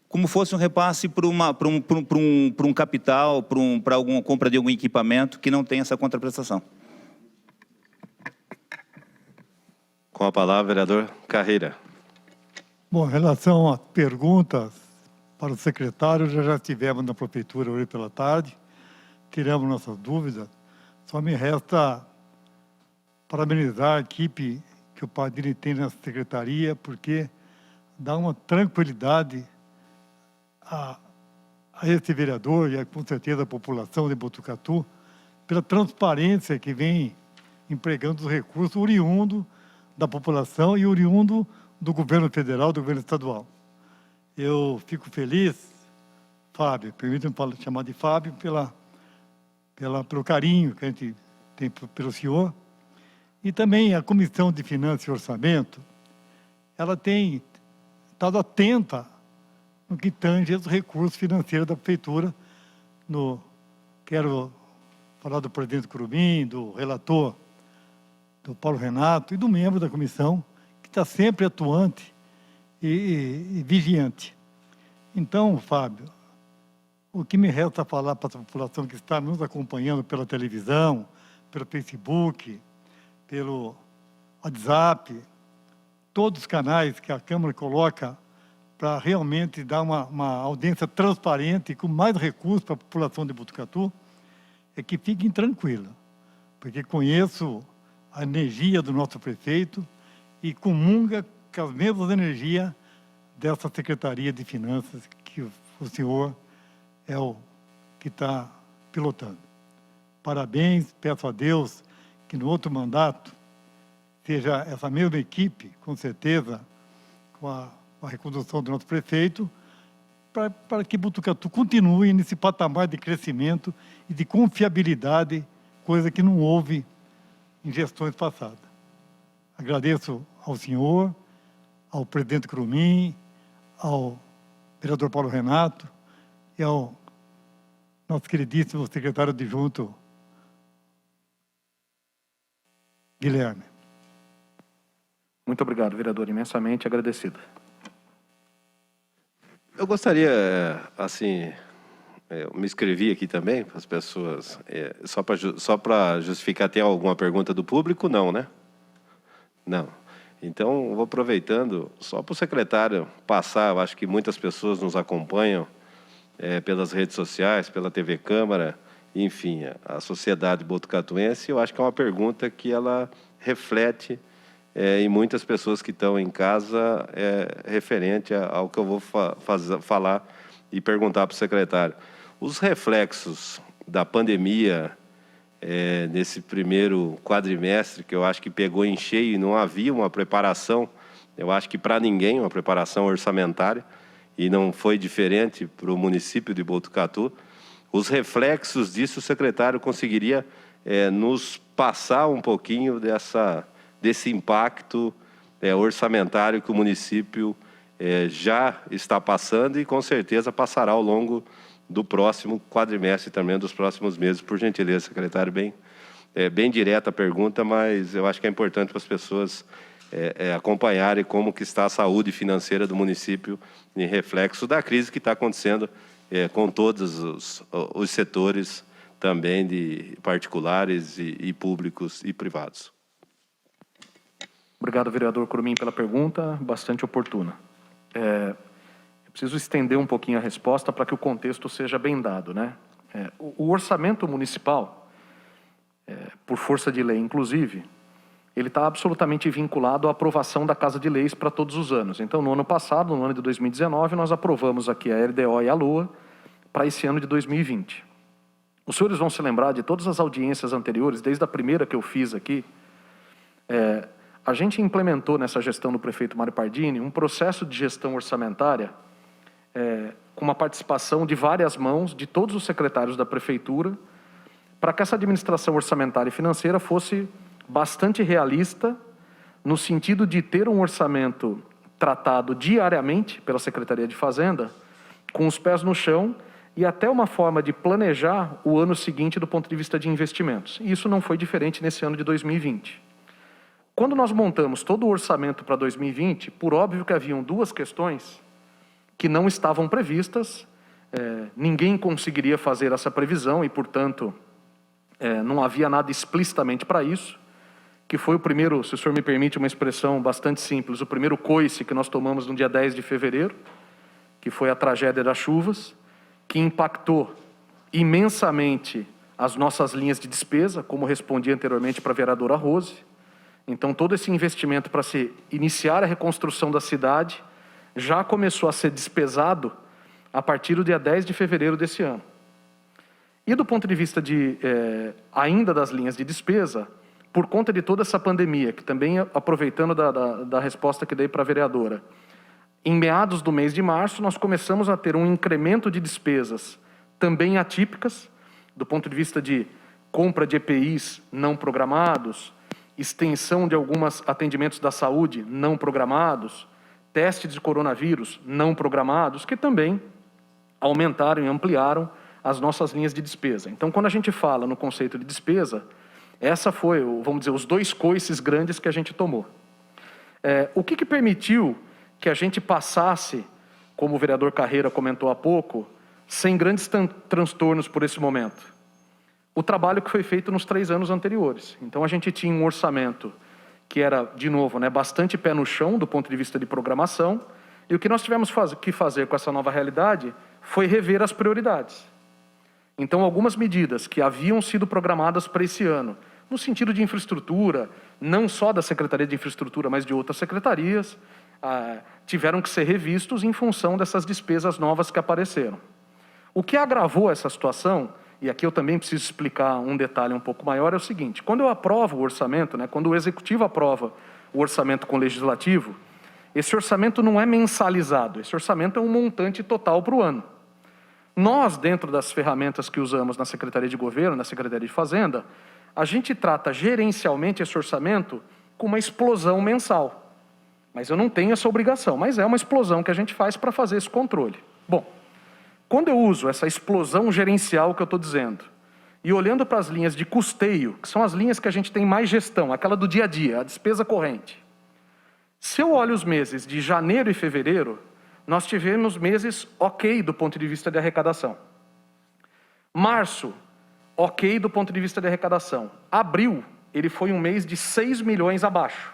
como fosse um repasse para um capital, para alguma compra de algum equipamento que não tem essa contraprestação. Com a palavra, vereador Carreira. Bom, em relação às perguntas para o secretário, já estivemos na prefeitura hoje pela tarde, tiramos nossas dúvidas. Só me resta parabenizar a equipe que o Padilha tem nessa secretaria, porque dá uma tranquilidade a esse vereador e com certeza a população de Botucatu, pela transparência que vem empregando os recursos oriundo da população e oriundo do governo federal, do governo estadual. Eu fico feliz, Fábio, permita-me chamar de Fábio, pela pelo carinho que a gente tem pelo senhor. E também a Comissão de Finanças e Orçamento, ela tem estado atenta no que tange os recursos financeiros da Prefeitura. Quero falar do presidente Curumim, do relator, do Paulo Renato e do membro da comissão, que está sempre atuante e vigiante. Então, Fábio, o que me resta falar para a população que está nos acompanhando pela televisão, pelo Facebook, pelo WhatsApp, todos os canais que a Câmara coloca para realmente dar uma audiência transparente e com mais recursos para a população de Botucatu, é que fiquem tranquilos, porque conheço a energia do nosso prefeito e comunga com as mesmas energias dessa Secretaria de Finanças que o senhor é o que está pilotando. Parabéns, peço a Deus que no outro mandato seja essa mesma equipe, com certeza, com a recondução do nosso prefeito, para que Botucatu continue nesse patamar de crescimento e de confiabilidade, coisa que não houve em gestões passadas. Agradeço ao senhor, ao presidente Curumim, ao vereador Paulo Renato e ao nosso queridíssimo secretário adjunto, Guilherme. Muito obrigado, vereador. Imensamente agradecido. Eu gostaria, assim, eu me inscrevi aqui também, para as pessoas, só para justificar, tem alguma pergunta do público? Não, né? Não. Então, vou aproveitando, só para o secretário passar, eu acho que muitas pessoas nos acompanham pelas redes sociais, pela TV Câmara, enfim, a sociedade botucatuense, eu acho que é uma pergunta que ela reflete em muitas pessoas que estão em casa, referente ao que eu vou falar e perguntar para o secretário. Os reflexos da pandemia nesse primeiro quadrimestre, que eu acho que pegou em cheio e não havia uma preparação, eu acho que para ninguém, uma preparação orçamentária, e não foi diferente para o município de Botucatu. Os reflexos disso, o secretário conseguiria nos passar um pouquinho desse impacto orçamentário que o município já está passando e com certeza passará ao longo do próximo quadrimestre também, dos próximos meses. Por gentileza, secretário, bem direta a pergunta, mas eu acho que é importante para as pessoas acompanharem como que está a saúde financeira do município em reflexo da crise que está acontecendo com todos os setores também de particulares e públicos e privados. Obrigado, vereador Curumim, pela pergunta, bastante oportuna. Eu preciso estender um pouquinho a resposta para que o contexto seja bem dado, né? O orçamento municipal, por força de lei, inclusive, ele está absolutamente vinculado à aprovação da Casa de Leis para todos os anos. Então, no ano passado, no ano de 2019, nós aprovamos aqui a LDO e a LOA para esse ano de 2020. Os senhores vão se lembrar de todas as audiências anteriores, desde a primeira que eu fiz aqui, a gente implementou nessa gestão do prefeito Mário Pardini um processo de gestão orçamentária com uma participação de várias mãos, de todos os secretários da prefeitura, para que essa administração orçamentária e financeira fosse bastante realista, no sentido de ter um orçamento tratado diariamente pela Secretaria de Fazenda, com os pés no chão, e até uma forma de planejar o ano seguinte do ponto de vista de investimentos. E isso não foi diferente nesse ano de 2020. Quando nós montamos todo o orçamento para 2020, por óbvio que haviam duas questões que não estavam previstas, ninguém conseguiria fazer essa previsão e, portanto, não havia nada explicitamente para isso, que foi o primeiro, se o senhor me permite uma expressão bastante simples, o primeiro coice que nós tomamos no dia 10 de fevereiro, que foi a tragédia das chuvas, que impactou imensamente as nossas linhas de despesa, como respondi anteriormente para a vereadora Rose. Então, todo esse investimento para se iniciar a reconstrução da cidade já começou a ser despesado a partir do dia 10 de fevereiro desse ano. E do ponto de vista ainda das linhas de despesa, por conta de toda essa pandemia, que também, aproveitando da resposta que dei para a vereadora, em meados do mês de março, nós começamos a ter um incremento de despesas também atípicas, do ponto de vista de compra de EPIs não programados, extensão de alguns atendimentos da saúde não programados, testes de coronavírus não programados, que também aumentaram e ampliaram as nossas linhas de despesa. Então, quando a gente fala no conceito de despesa, essa foi, vamos dizer, os 2 coices grandes que a gente tomou. O que permitiu que a gente passasse, como o vereador Carreira comentou há pouco, sem grandes transtornos por esse momento? O trabalho que foi feito nos 3 anos anteriores. Então, a gente tinha um orçamento que era, de novo, bastante pé no chão do ponto de vista de programação, e o que nós tivemos que fazer com essa nova realidade foi rever as prioridades. Então, algumas medidas que haviam sido programadas para esse ano, no sentido de infraestrutura, não só da Secretaria de Infraestrutura, mas de outras secretarias, tiveram que ser revistos em função dessas despesas novas que apareceram. O que agravou essa situação, e aqui eu também preciso explicar um detalhe um pouco maior, é o seguinte: quando eu aprovo o orçamento, quando o Executivo aprova o orçamento com o Legislativo, esse orçamento não é mensalizado, esse orçamento é um montante total para o ano. Nós, dentro das ferramentas que usamos na Secretaria de Governo, na Secretaria de Fazenda, a gente trata gerencialmente esse orçamento com uma explosão mensal. Mas eu não tenho essa obrigação, mas é uma explosão que a gente faz para fazer esse controle. Bom, quando eu uso essa explosão gerencial que eu estou dizendo, e olhando para as linhas de custeio, que são as linhas que a gente tem mais gestão, aquela do dia a dia, a despesa corrente. Se eu olho os meses de janeiro e fevereiro, nós tivemos meses ok do ponto de vista de arrecadação. Março, ok do ponto de vista de arrecadação. Abril, ele foi um mês de 6 milhões abaixo.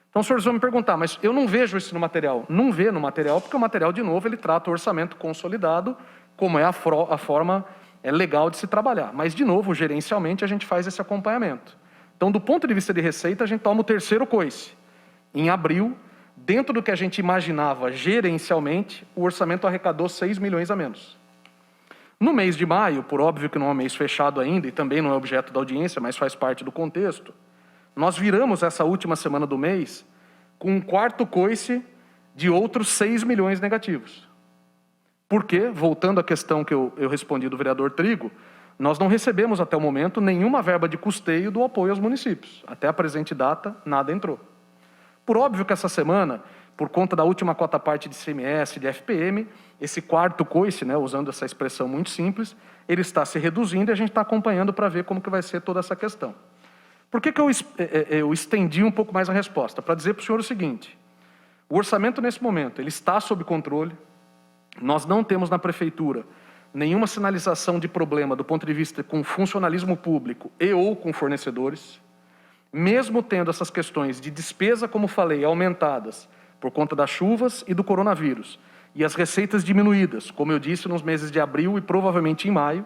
Então, os senhores vão me perguntar, mas eu não vejo isso no material. Não vê no material, porque o material, de novo, ele trata o orçamento consolidado, como é a forma legal de se trabalhar. Mas, de novo, gerencialmente, a gente faz esse acompanhamento. Então, do ponto de vista de receita, a gente toma o terceiro coice. Em abril, dentro do que a gente imaginava gerencialmente, o orçamento arrecadou 6 milhões a menos. No mês de maio, por óbvio que não é um mês fechado ainda, e também não é objeto da audiência, mas faz parte do contexto, nós viramos essa última semana do mês com um quarto coice de outros 6 milhões negativos. Porque, voltando à questão que eu respondi do vereador Trigo, nós não recebemos até o momento nenhuma verba de custeio do apoio aos municípios. Até a presente data, nada entrou. Por óbvio que essa semana, por conta da última cota parte de ICMS, de FPM, esse quarto coice, usando essa expressão muito simples, ele está se reduzindo e a gente está acompanhando para ver como que vai ser toda essa questão. Por que eu estendi um pouco mais a resposta? Para dizer para o senhor o seguinte: o orçamento nesse momento, ele está sob controle, nós não temos na prefeitura nenhuma sinalização de problema do ponto de vista com funcionalismo público e ou com fornecedores, mesmo tendo essas questões de despesa, como falei, aumentadas por conta das chuvas e do coronavírus, e as receitas diminuídas, como eu disse, nos meses de abril e provavelmente em maio,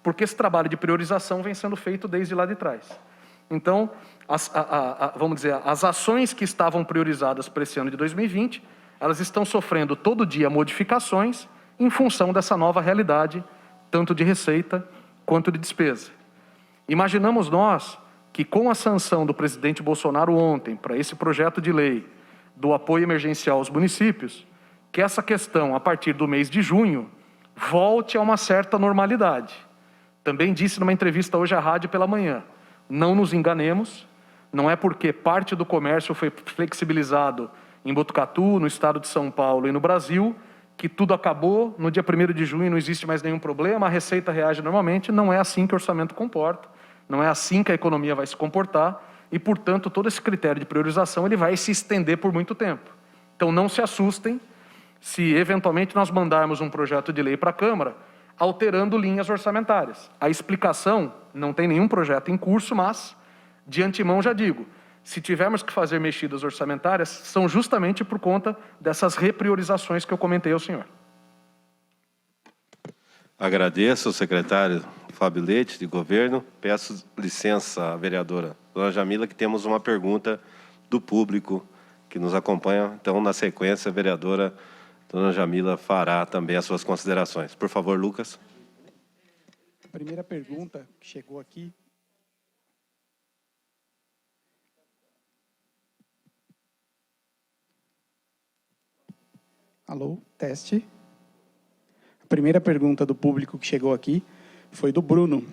porque esse trabalho de priorização vem sendo feito desde lá de trás. Então, vamos dizer, as ações que estavam priorizadas para esse ano de 2020, elas estão sofrendo todo dia modificações em função dessa nova realidade, tanto de receita quanto de despesa. Imaginamos nós que, com a sanção do presidente Bolsonaro ontem para esse projeto de lei do apoio emergencial aos municípios, que essa questão, a partir do mês de junho, volte a uma certa normalidade. Também disse numa entrevista hoje à rádio pela manhã: não nos enganemos, não é porque parte do comércio foi flexibilizado em Botucatu, no estado de São Paulo e no Brasil, que tudo acabou, no dia 1º de junho não existe mais nenhum problema, a receita reage normalmente. Não é assim que o orçamento comporta, não é assim que a economia vai se comportar e, portanto, todo esse critério de priorização ele vai se estender por muito tempo. Então, não se assustem se, eventualmente, nós mandarmos um projeto de lei para a Câmara alterando linhas orçamentárias. A explicação, não tem nenhum projeto em curso, mas, de antemão já digo, se tivermos que fazer mexidas orçamentárias, são justamente por conta dessas repriorizações que eu comentei ao senhor. Agradeço ao secretário Fábio Leite, de Governo. Peço licença à vereadora dona Jamila, que temos uma pergunta do público que nos acompanha. Então, na sequência, a vereadora dona Jamila fará também as suas considerações. Por favor, Lucas. A primeira pergunta que chegou aqui. Alô, teste. A primeira pergunta do público que chegou aqui foi do Bruno.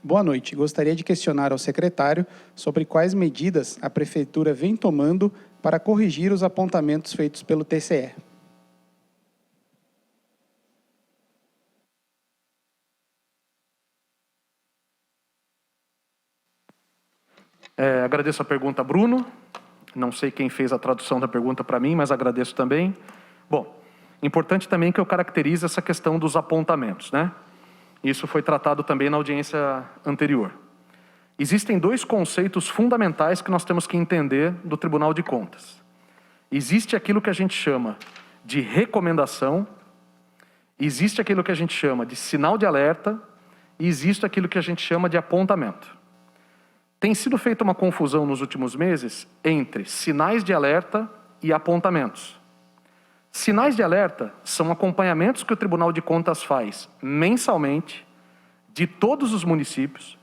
Boa noite. Gostaria de questionar ao secretário sobre quais medidas a Prefeitura vem tomando para corrigir os apontamentos feitos pelo TCE. Agradeço a pergunta, Bruno. Não sei quem fez a tradução da pergunta para mim, mas agradeço também. Bom, importante também que eu caracterize essa questão dos apontamentos, né? Isso foi tratado também na audiência anterior. Existem dois conceitos fundamentais que nós temos que entender do Tribunal de Contas. Existe aquilo que a gente chama de recomendação, existe aquilo que a gente chama de sinal de alerta e existe aquilo que a gente chama de apontamento. Tem sido feita uma confusão nos últimos meses entre sinais de alerta e apontamentos. Sinais de alerta são acompanhamentos que o Tribunal de Contas faz mensalmente de todos os municípios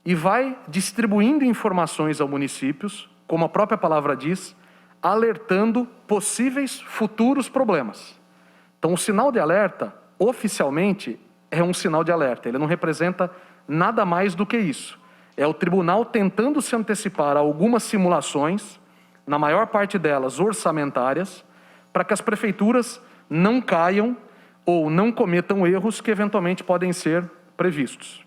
e vai distribuindo informações aos municípios, como a própria palavra diz, alertando possíveis futuros problemas. Então, o sinal de alerta, oficialmente, é um sinal de alerta. Ele não representa nada mais do que isso. É o tribunal tentando se antecipar a algumas simulações, na maior parte delas orçamentárias, para que as prefeituras não caiam ou não cometam erros que eventualmente podem ser previstos.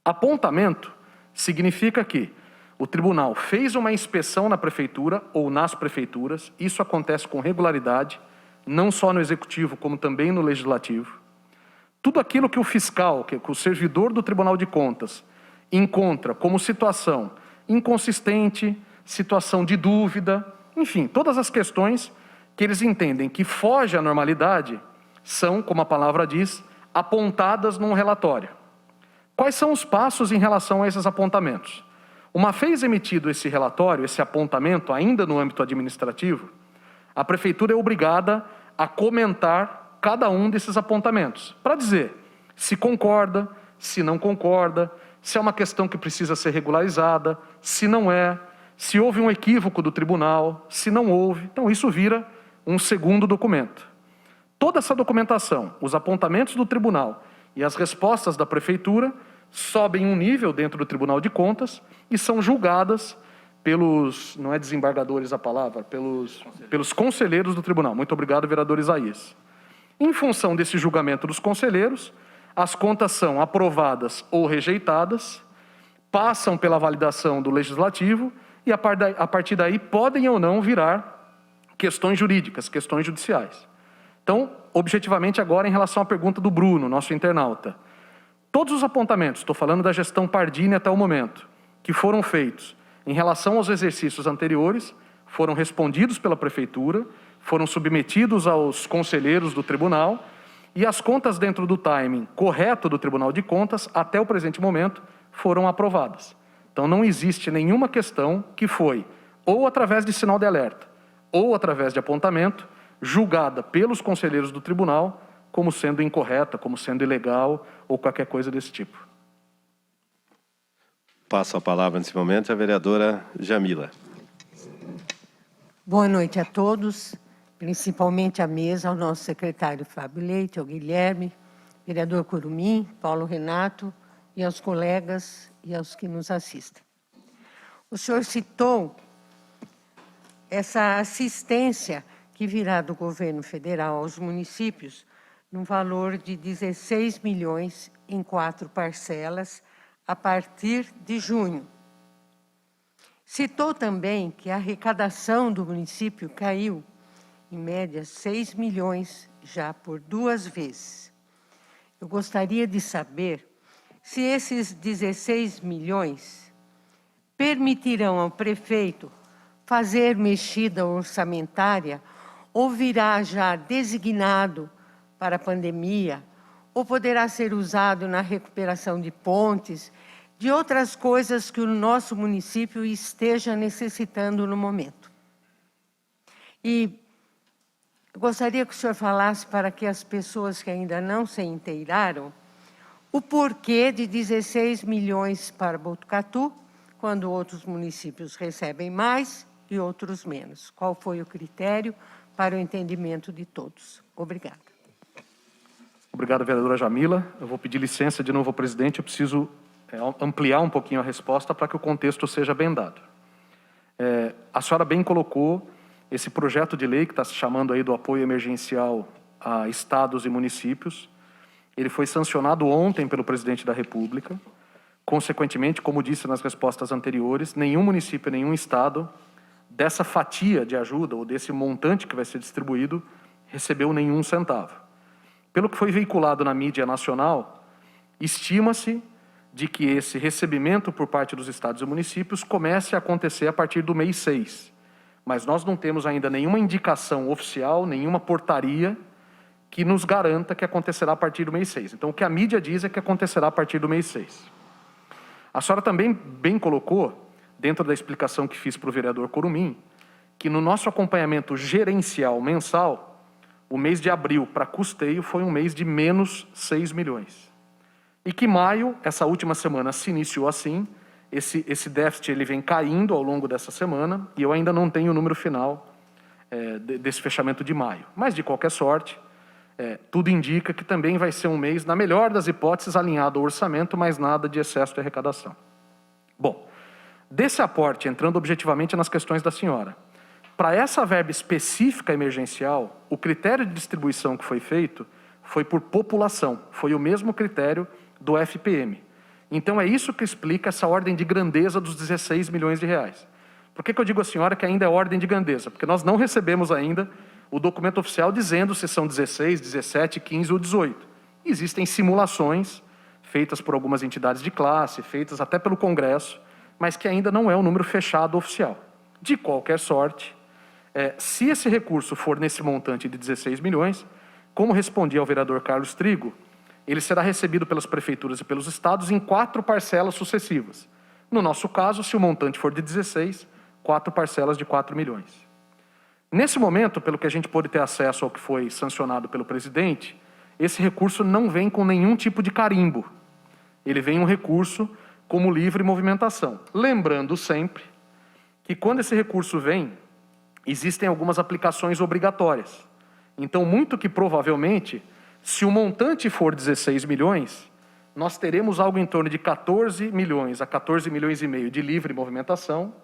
Apontamento significa que o tribunal fez uma inspeção na prefeitura ou nas prefeituras, isso acontece com regularidade, não só no executivo, como também no legislativo. Tudo aquilo que o fiscal, que o servidor do Tribunal de Contas, encontra como situação inconsistente, situação de dúvida, enfim, todas as questões que eles entendem que foge à normalidade são, como a palavra diz, apontadas num relatório. Quais são os passos em relação a esses apontamentos? Uma vez emitido esse relatório, esse apontamento, ainda no âmbito administrativo, a prefeitura é obrigada a comentar cada um desses apontamentos, para dizer se concorda, se não concorda, se é uma questão que precisa ser regularizada, se não é, se houve um equívoco do tribunal, se não houve. Então, isso vira um segundo documento. Toda essa documentação, os apontamentos do tribunal e as respostas da prefeitura sobem um nível dentro do Tribunal de Contas e são julgadas pelos, não é desembargadores a palavra, pelos conselheiros do tribunal. Muito obrigado, vereador Isaías. Em função desse julgamento dos conselheiros, as contas são aprovadas ou rejeitadas, passam pela validação do legislativo e, a partir daí, podem ou não virar questões jurídicas, questões judiciais. Então, objetivamente agora, em relação à pergunta do Bruno, nosso internauta, todos os apontamentos, estou falando da gestão Pardini até o momento, que foram feitos em relação aos exercícios anteriores, foram respondidos pela prefeitura, foram submetidos aos conselheiros do tribunal, e as contas dentro do timing correto do Tribunal de Contas, até o presente momento, foram aprovadas. Então, não existe nenhuma questão que foi, ou através de sinal de alerta, ou através de apontamento, julgada pelos conselheiros do tribunal como sendo incorreta, como sendo ilegal, ou qualquer coisa desse tipo. Passo a palavra nesse momento à vereadora Jamila. Boa noite a todos, principalmente à mesa, ao nosso secretário Fábio Leite, ao Guilherme, vereador Curumim, Paulo Renato e aos colegas e aos que nos assistem. O senhor citou essa assistência que virá do governo federal aos municípios no valor de 16 milhões em 4 parcelas a partir de junho. Citou também que a arrecadação do município caiu, em média, 6 milhões já por 2 vezes. Eu gostaria de saber se esses 16 milhões permitirão ao prefeito fazer mexida orçamentária ou virá já designado para a pandemia, ou poderá ser usado na recuperação de pontes, de outras coisas que o nosso município esteja necessitando no momento. E eu gostaria que o senhor falasse para que as pessoas que ainda não se inteiraram o porquê de 16 milhões para Botucatu, quando outros municípios recebem mais e outros menos. Qual foi o critério para o entendimento de todos? Obrigada. Obrigado, vereadora Jamila. Eu vou pedir licença de novo ao presidente, eu preciso ampliar um pouquinho a resposta para que o contexto seja bem dado. A senhora bem colocou esse projeto de lei que está se chamando aí do apoio emergencial a estados e municípios. Ele foi sancionado ontem pelo presidente da República. Consequentemente, como disse nas respostas anteriores, nenhum município, nenhum estado dessa fatia de ajuda ou desse montante que vai ser distribuído recebeu nenhum centavo. Pelo que foi veiculado na mídia nacional, estima-se de que esse recebimento por parte dos estados e municípios comece a acontecer a partir do mês 6. Mas nós não temos ainda nenhuma indicação oficial, nenhuma portaria que nos garanta que acontecerá a partir do mês 6. Então, o que a mídia diz é que acontecerá a partir do mês 6. A senhora também bem colocou, dentro da explicação que fiz para o vereador Curumim, que no nosso acompanhamento gerencial mensal, o mês de abril para custeio foi um mês de menos 6 milhões. E que maio, essa última semana, se iniciou assim, esse déficit ele vem caindo ao longo dessa semana, e eu ainda não tenho o número final desse fechamento de maio. Mas, de qualquer sorte, tudo indica que também vai ser um mês, na melhor das hipóteses, alinhado ao orçamento, mas nada de excesso de arrecadação. Bom, desse aporte, entrando objetivamente nas questões da senhora, para essa verba específica emergencial, o critério de distribuição que foi feito foi por população, foi o mesmo critério do FPM. Então é isso que explica essa ordem de grandeza dos 16 milhões de reais. Por que eu digo à senhora que ainda é ordem de grandeza? Porque nós não recebemos ainda o documento oficial dizendo se são 16, 17, 15 ou 18. Existem simulações feitas por algumas entidades de classe, feitas até pelo Congresso, mas que ainda não é um número fechado oficial. De qualquer sorte, se esse recurso for nesse montante de 16 milhões, como respondi ao vereador Carlos Trigo, ele será recebido pelas prefeituras e pelos estados em 4 parcelas sucessivas. No nosso caso, se o montante for de 16, 4 parcelas de 4 milhões. Nesse momento, pelo que a gente pôde ter acesso ao que foi sancionado pelo presidente, esse recurso não vem com nenhum tipo de carimbo. Ele vem um recurso como livre movimentação. Lembrando sempre que quando esse recurso vem, existem algumas aplicações obrigatórias. Então, muito que provavelmente, se o montante for 16 milhões, nós teremos algo em torno de 14 milhões a 14 milhões e meio de livre movimentação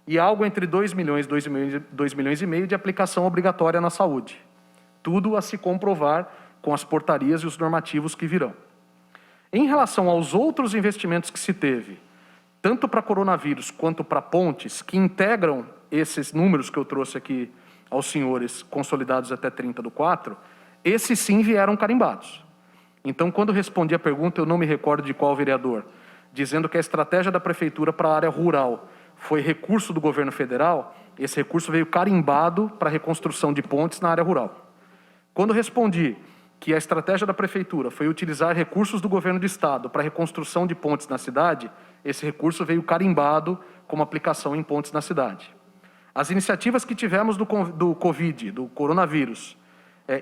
e algo entre 2 milhões e 2 milhões e meio de aplicação obrigatória na saúde. Tudo a se comprovar com as portarias e os normativos que virão. Em relação aos outros investimentos que se teve, tanto para coronavírus quanto para pontes, que integram esses números que eu trouxe aqui aos senhores, consolidados até 30/4, esses sim vieram carimbados. Então, quando respondi a pergunta, eu não me recordo de qual vereador, dizendo que a estratégia da prefeitura para a área rural foi recurso do governo federal, esse recurso veio carimbado para a reconstrução de pontes na área rural. Quando respondi que a estratégia da prefeitura foi utilizar recursos do governo do estado para a reconstrução de pontes na cidade, esse recurso veio carimbado como aplicação em pontes na cidade. As iniciativas que tivemos do Covid, do coronavírus,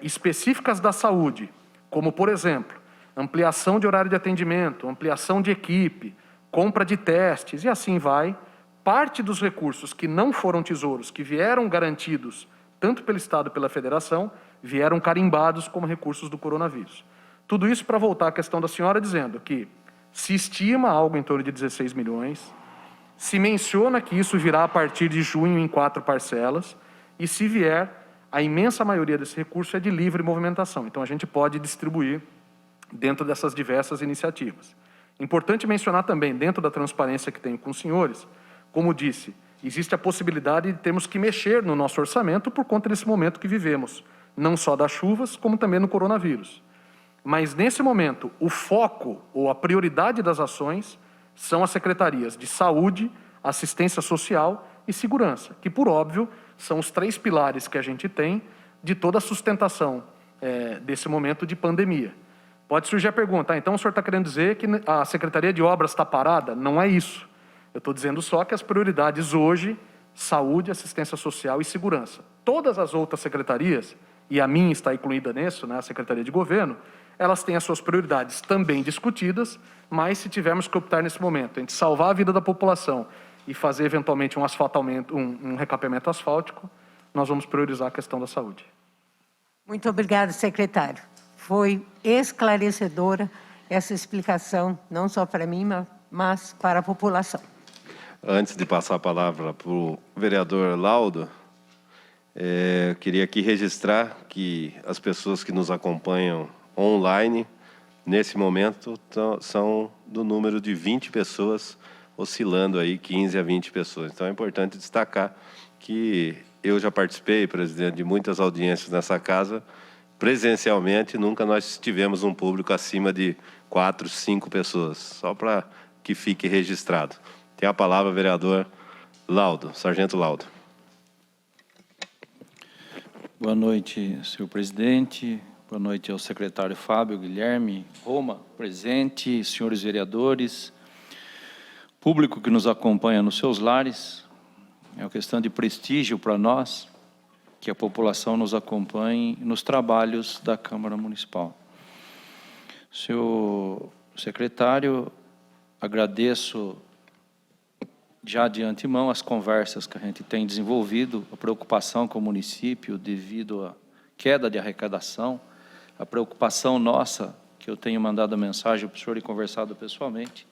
específicas da saúde, como, por exemplo, ampliação de horário de atendimento, ampliação de equipe, compra de testes e assim vai, parte dos recursos que não foram tesouros, que vieram garantidos tanto pelo Estado e pela Federação, vieram carimbados como recursos do coronavírus. Tudo isso para voltar à questão da senhora, dizendo que se estima algo em torno de 16 milhões, se menciona que isso virá a partir de junho em 4 parcelas, e se vier, a imensa maioria desse recurso é de livre movimentação. Então, a gente pode distribuir dentro dessas diversas iniciativas. Importante mencionar também, dentro da transparência que tenho com os senhores, como disse, existe a possibilidade de termos que mexer no nosso orçamento por conta desse momento que vivemos, não só das chuvas, como também no coronavírus. Mas, nesse momento, o foco ou a prioridade das ações são as secretarias de saúde, assistência social e segurança, que, por óbvio, são os 3 pilares que a gente tem de toda a sustentação desse momento de pandemia. Pode surgir a pergunta, então o senhor está querendo dizer que a Secretaria de Obras está parada? Não é isso. Eu estou dizendo só que as prioridades hoje, saúde, assistência social e segurança. Todas as outras secretarias, e a minha está incluída nisso, né, a Secretaria de Governo, elas têm as suas prioridades também discutidas, mas se tivermos que optar nesse momento entre salvar a vida da população e fazer eventualmente um asfaltamento, um recapeamento asfáltico, nós vamos priorizar a questão da saúde. Muito obrigada, secretário. Foi esclarecedora essa explicação, não só para mim, mas para a população. Antes de passar a palavra para o vereador Laudo, queria aqui registrar que as pessoas que nos acompanham online, nesse momento, são do número de 20 pessoas, oscilando aí 15 a 20 pessoas. Então é importante destacar que eu já participei, presidente, de muitas audiências nessa casa, presencialmente, nunca nós tivemos um público acima de 4, 5 pessoas, só para que fique registrado. Tem a palavra o vereador Laudo, Sargento Laudo. Boa noite, senhor presidente. Boa noite ao secretário Fábio, Guilherme, Roma, presente, senhores vereadores, público que nos acompanha nos seus lares. É uma questão de prestígio para nós, que a população nos acompanhe nos trabalhos da Câmara Municipal. Senhor secretário, agradeço já de antemão as conversas que a gente tem desenvolvido, a preocupação com o município devido à queda de arrecadação, a preocupação nossa, que eu tenho mandado a mensagem para o senhor e conversado pessoalmente,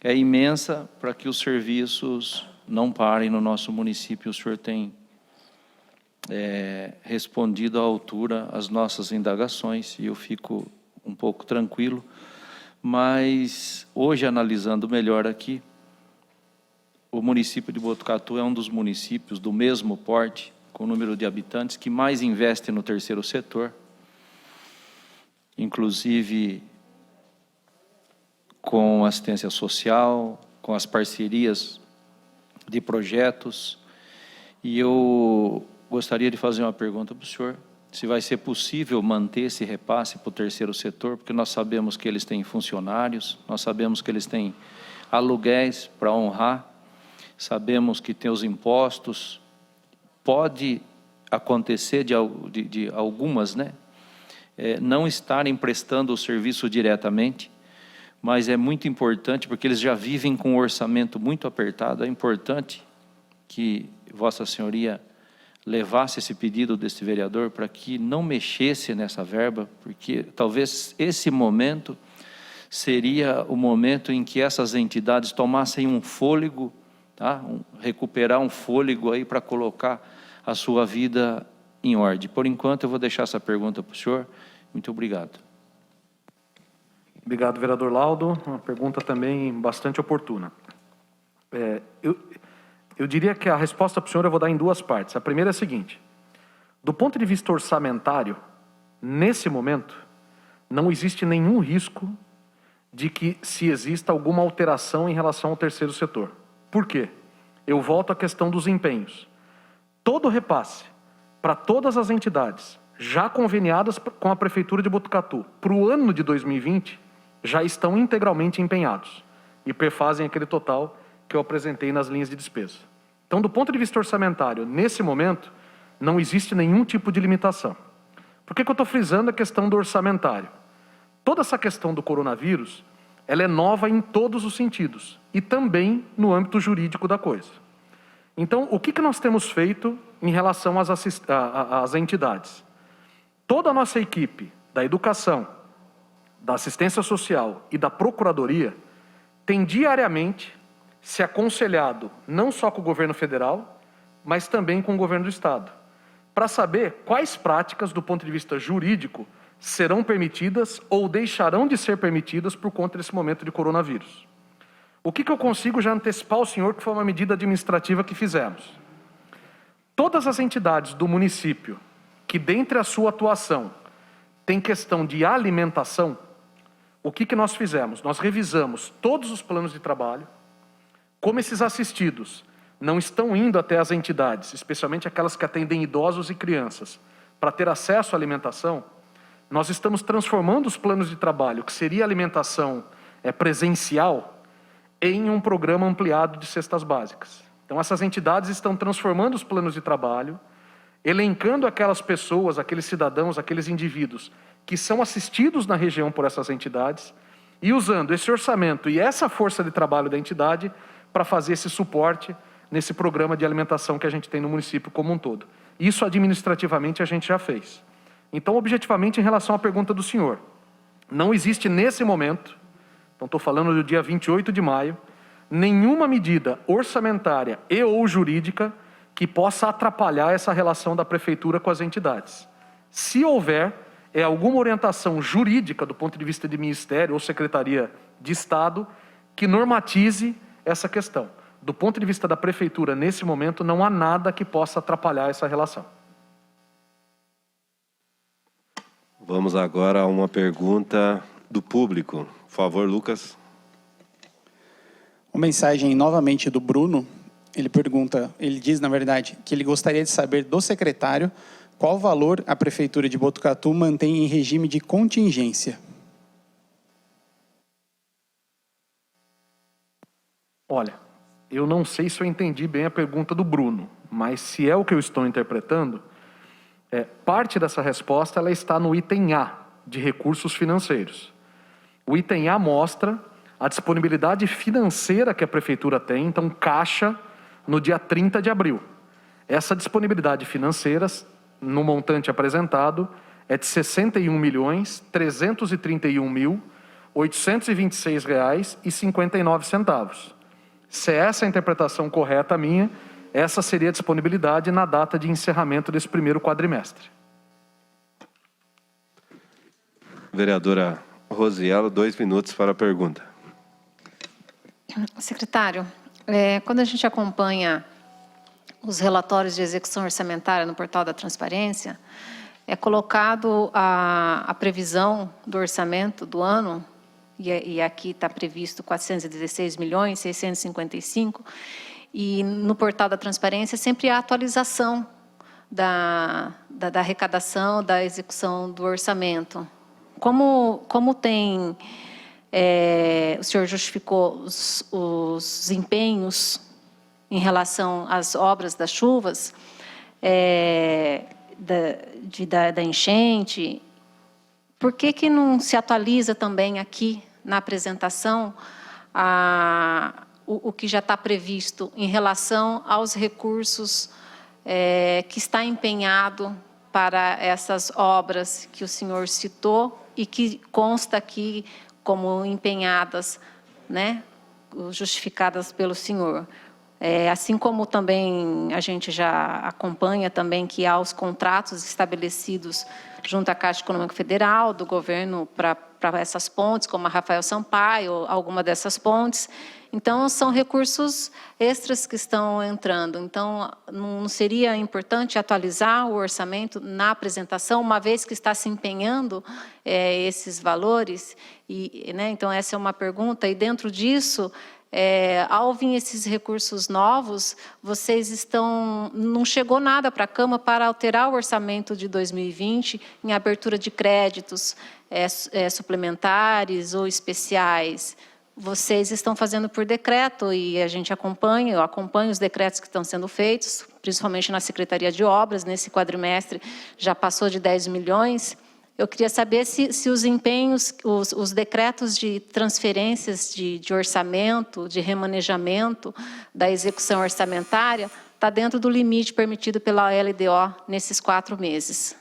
é imensa para que os serviços não parem no nosso município. O senhor tem respondido à altura às nossas indagações e eu fico um pouco tranquilo, mas hoje, analisando melhor aqui, o município de Botucatu é um dos municípios do mesmo porte, com o número de habitantes, que mais investe no terceiro setor, inclusive com assistência social, com as parcerias de projetos. E eu gostaria de fazer uma pergunta para o senhor, se vai ser possível manter esse repasse para o terceiro setor, porque nós sabemos que eles têm funcionários, nós sabemos que eles têm aluguéis para honrar, sabemos que tem os impostos. Pode acontecer de algumas, não estarem prestando o serviço diretamente, mas é muito importante, porque eles já vivem com um orçamento muito apertado. É importante que Vossa Senhoria levasse esse pedido desse vereador para que não mexesse nessa verba, porque talvez esse momento seria o momento em que essas entidades tomassem um fôlego, recuperar um fôlego aí para colocar a sua vida em ordem. Por enquanto, eu vou deixar essa pergunta para o senhor. Muito obrigado. Obrigado, vereador Laudo. Uma pergunta também bastante oportuna. Eu diria que a resposta para o senhor eu vou dar em duas partes. A primeira é a seguinte: do ponto de vista orçamentário, nesse momento, não existe nenhum risco de que se exista alguma alteração em relação ao terceiro setor. Por quê? Eu volto à questão dos empenhos. Todo repasse para todas as entidades já conveniadas com a Prefeitura de Botucatu para o ano de 2020 já estão integralmente empenhados e perfazem aquele total que eu apresentei nas linhas de despesa. Então, do ponto de vista orçamentário, nesse momento, não existe nenhum tipo de limitação. Por que eu estou frisando a questão do orçamentário? Toda essa questão do coronavírus, ela é nova em todos os sentidos e também no âmbito jurídico da coisa. Então, o que nós temos feito em relação às entidades? Toda a nossa equipe da educação, da assistência social e da procuradoria tem diariamente se aconselhado não só com o governo federal, mas também com o governo do estado, para saber quais práticas, do ponto de vista jurídico, serão permitidas ou deixarão de ser permitidas por conta desse momento de coronavírus. O que eu consigo já antecipar ao senhor, que foi uma medida administrativa que fizemos? Todas as entidades do município que, dentre a sua atuação, tem questão de alimentação, o que nós fizemos? Nós revisamos todos os planos de trabalho, como esses assistidos não estão indo até as entidades, especialmente aquelas que atendem idosos e crianças, para ter acesso à alimentação, nós estamos transformando os planos de trabalho, que seria alimentação presencial, em um programa ampliado de cestas básicas. Então, essas entidades estão transformando os planos de trabalho, elencando aquelas pessoas, aqueles cidadãos, aqueles indivíduos que são assistidos na região por essas entidades e usando esse orçamento e essa força de trabalho da entidade para fazer esse suporte nesse programa de alimentação que a gente tem no município como um todo. Isso administrativamente a gente já fez. Então, objetivamente, em relação à pergunta do senhor, não existe nesse momento, então estou falando do dia 28 de maio, nenhuma medida orçamentária e ou jurídica que possa atrapalhar essa relação da prefeitura com as entidades. Se houver, é alguma orientação jurídica do ponto de vista de Ministério ou Secretaria de Estado que normatize essa questão. Do ponto de vista da prefeitura, nesse momento, não há nada que possa atrapalhar essa relação. Vamos agora a uma pergunta do público. Por favor, Lucas. Uma mensagem novamente do Bruno. Ele diz, na verdade, que ele gostaria de saber do secretário qual valor a Prefeitura de Botucatu mantém em regime de contingência. Olha, eu não sei se eu entendi bem a pergunta do Bruno, mas se é o que eu estou interpretando, parte dessa resposta ela está no item A, de recursos financeiros. O item A mostra a disponibilidade financeira que a Prefeitura tem, então caixa, no dia 30 de abril. Essa disponibilidade financeira, no montante apresentado, é de R$ 61.331.826,59. Se essa é a interpretação correta minha, essa seria a disponibilidade na data de encerramento desse primeiro quadrimestre. Vereadora Rosiello, 2 minutos para a pergunta. Secretário, quando a gente acompanha os relatórios de execução orçamentária no portal da transparência, é colocado a previsão do orçamento do ano, e aqui está previsto 416.655.000, e no portal da transparência sempre há atualização da arrecadação, da execução do orçamento. Como tem, o senhor justificou os empenhos em relação às obras das chuvas, da enchente, por que não se atualiza também aqui na apresentação o que já está previsto em relação aos recursos que está empenhado para essas obras que o senhor citou e que consta aqui como empenhadas, né, justificadas pelo senhor. Assim como também a gente já acompanha também que há os contratos estabelecidos junto à Caixa Econômica Federal, do governo, para essas pontes, como a Rafael Sampaio, alguma dessas pontes. Então, são recursos extras que estão entrando. Então, não seria importante atualizar o orçamento na apresentação, uma vez que está se empenhando esses valores? Né, então, essa é uma pergunta. E dentro disso, ao vir esses recursos novos, não chegou nada para a Câmara para alterar o orçamento de 2020 em abertura de créditos suplementares ou especiais. Vocês estão fazendo por decreto e a gente acompanha, eu acompanho os decretos que estão sendo feitos, principalmente na Secretaria de Obras, nesse quadrimestre já passou de 10 milhões. Eu queria saber se os empenhos, os decretos de transferências de orçamento, de remanejamento da execução orçamentária, está dentro do limite permitido pela LDO nesses 4 meses.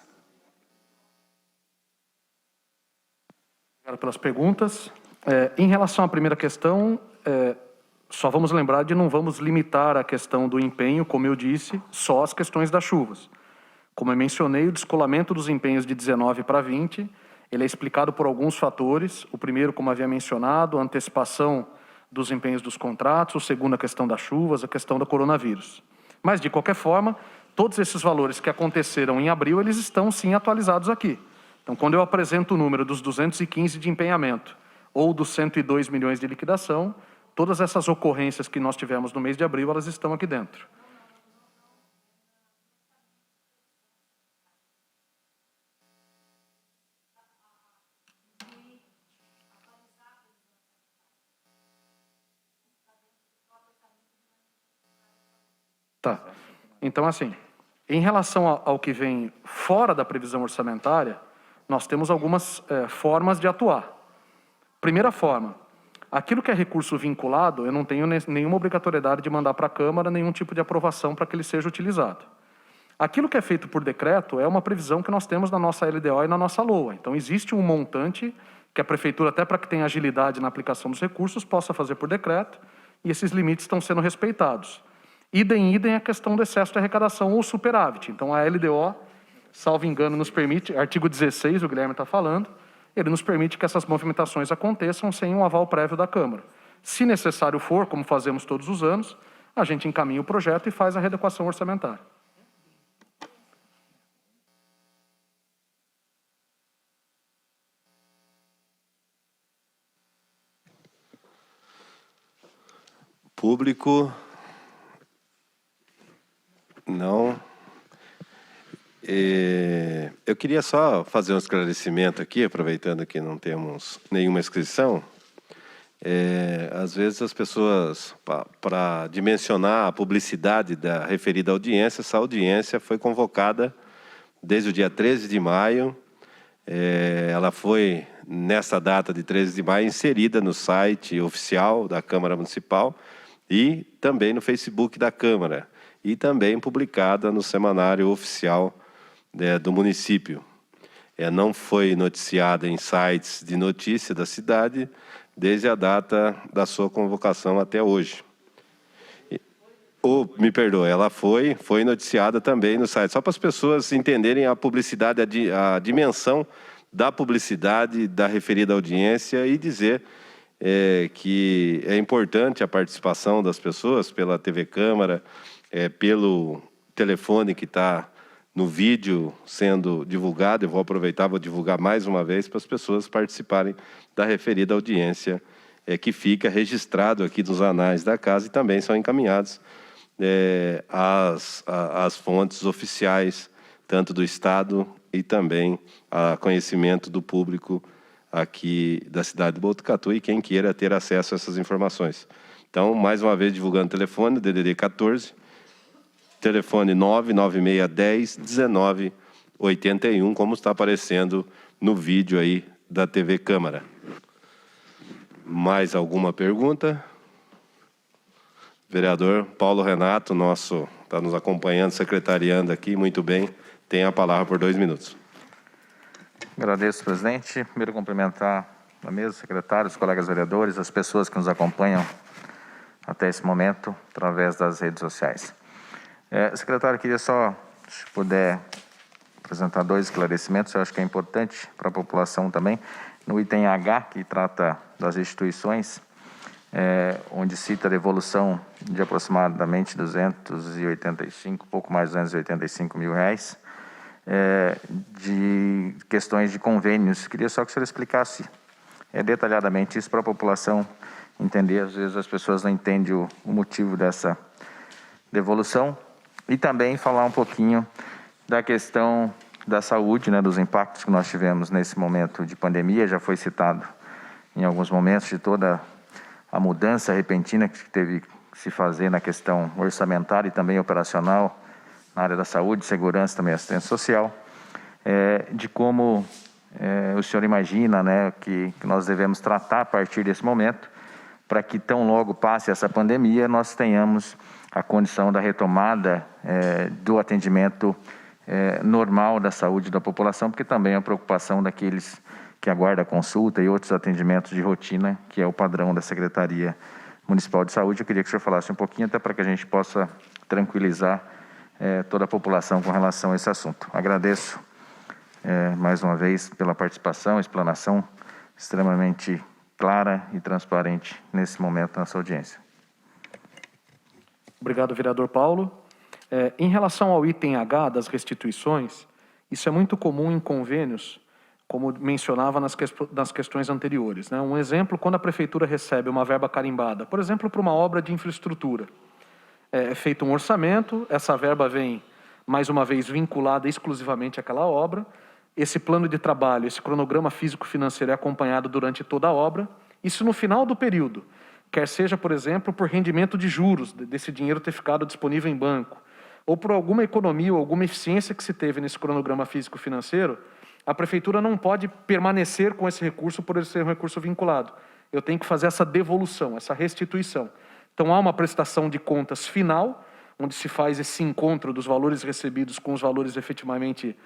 Obrigado pelas perguntas. Em relação à primeira questão, só vamos lembrar de não vamos limitar a questão do empenho, como eu disse, só às questões das chuvas. Como eu mencionei, o descolamento dos empenhos de 19 para 20, ele é explicado por alguns fatores. O primeiro, como havia mencionado, a antecipação dos empenhos dos contratos. O segundo, a questão das chuvas, a questão do coronavírus. Mas, de qualquer forma, todos esses valores que aconteceram em abril, eles estão, sim, atualizados aqui. Então, quando eu apresento o número dos 215 de empenhamento ou dos 102 milhões de liquidação, todas essas ocorrências que nós tivemos no mês de abril, elas estão aqui dentro. Tá. Então, assim, em relação ao que vem fora da previsão orçamentária, nós temos algumas formas de atuar. Primeira forma, aquilo que é recurso vinculado, eu não tenho nenhuma obrigatoriedade de mandar para a Câmara nenhum tipo de aprovação para que ele seja utilizado. Aquilo que é feito por decreto é uma previsão que nós temos na nossa LDO e na nossa LOA. Então, existe um montante que a Prefeitura, até para que tenha agilidade na aplicação dos recursos, possa fazer por decreto, e esses limites estão sendo respeitados. Idem a questão do excesso de arrecadação ou superávit. Então, a LDO, salvo engano, nos permite, artigo 16, o Guilherme está falando, ele nos permite que essas movimentações aconteçam sem um aval prévio da Câmara. Se necessário for, como fazemos todos os anos, a gente encaminha o projeto e faz a readequação orçamentária. Público? Não. Eu queria só fazer um esclarecimento aqui, aproveitando que não temos nenhuma inscrição. Às vezes as pessoas, para dimensionar a publicidade da referida audiência, essa audiência foi convocada desde o dia 13 de maio. Ela foi, nessa data de 13 de maio, inserida no site oficial da Câmara Municipal e também no Facebook da Câmara, e também publicada no semanário oficial do município. Não foi noticiada em sites de notícia da cidade desde a data da sua convocação até hoje. Me perdoe, ela foi noticiada também no site, só para as pessoas entenderem a publicidade, a dimensão da publicidade da referida audiência, e dizer que é importante a participação das pessoas pela TV Câmara, pelo telefone que está no vídeo sendo divulgado. Eu vou aproveitar, vou divulgar mais uma vez para as pessoas participarem da referida audiência, que fica registrado aqui nos anais da casa, e também são encaminhados às fontes oficiais, tanto do Estado e também a conhecimento do público aqui da cidade de Botucatu, e quem queira ter acesso a essas informações. Então, mais uma vez, divulgando o telefone, DDD 14, telefone 99610-1981, como está aparecendo no vídeo aí da TV Câmara. Mais alguma pergunta? Vereador Paulo Renato, está nos acompanhando, secretariando aqui, muito bem, tem a palavra por 2 minutos. Agradeço, presidente. Primeiro, cumprimentar a mesa, secretários, colegas vereadores, as pessoas que nos acompanham até esse momento, através das redes sociais. Secretário, queria só, se puder, apresentar 2 esclarecimentos, eu acho que é importante para a população também. No item H, que trata das instituições, onde cita a devolução de aproximadamente 285, pouco mais de 285 mil reais, de questões de convênios. Queria só que o senhor explicasse detalhadamente isso para a população entender. Às vezes as pessoas não entendem o motivo dessa devolução. E também falar um pouquinho da questão da saúde, dos impactos que nós tivemos nesse momento de pandemia. Já foi citado em alguns momentos de toda a mudança repentina que teve que se fazer na questão orçamentária e também operacional na área da saúde, segurança, também assistência social, de como o senhor imagina que nós devemos tratar a partir desse momento, para que tão logo passe essa pandemia, nós tenhamos a condição da retomada do atendimento normal da saúde da população, porque também é a preocupação daqueles que aguardam a consulta e outros atendimentos de rotina, que é o padrão da Secretaria Municipal de Saúde. Eu queria que o senhor falasse um pouquinho, até para que a gente possa tranquilizar toda a população com relação a esse assunto. Agradeço mais uma vez pela participação, explanação extremamente clara e transparente nesse momento na sua audiência. Obrigado, vereador Paulo. Em relação ao item H das restituições, isso é muito comum em convênios, como mencionava nas questões anteriores. Um exemplo, quando a prefeitura recebe uma verba carimbada, por exemplo, para uma obra de infraestrutura, é feito um orçamento, essa verba vem, mais uma vez, vinculada exclusivamente àquela obra, esse plano de trabalho, esse cronograma físico-financeiro é acompanhado durante toda a obra. Isso no final do período, quer seja, por exemplo, por rendimento de juros, desse dinheiro ter ficado disponível em banco, ou por alguma economia ou alguma eficiência que se teve nesse cronograma físico-financeiro, a prefeitura não pode permanecer com esse recurso por ele ser um recurso vinculado. Eu tenho que fazer essa devolução, essa restituição. Então, há uma prestação de contas final, onde se faz esse encontro dos valores recebidos com os valores efetivamente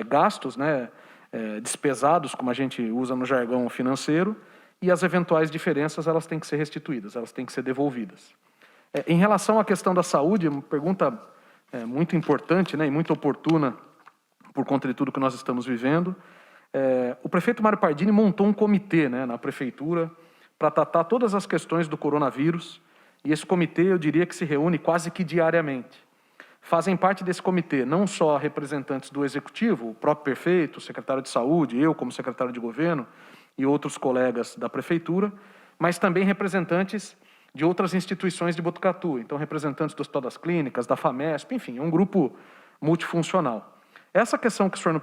gastos, né, despesados, como a gente usa no jargão financeiro, e as eventuais diferenças elas têm que ser restituídas, elas têm que ser devolvidas. Em relação à questão da saúde, uma pergunta muito importante, né, e muito oportuna por conta de tudo que nós estamos vivendo. O prefeito Mário Pardini montou um comitê, né, na prefeitura para tratar todas as questões do coronavírus, e esse comitê, eu diria que se reúne quase que diariamente. Fazem parte desse comitê não só representantes do Executivo, o próprio prefeito, o secretário de Saúde, eu como secretário de Governo e outros colegas da Prefeitura, mas também representantes de outras instituições de Botucatu, então representantes do Hospital das Clínicas, da FAMESP, enfim, é um grupo multifuncional. Essa questão que o senhor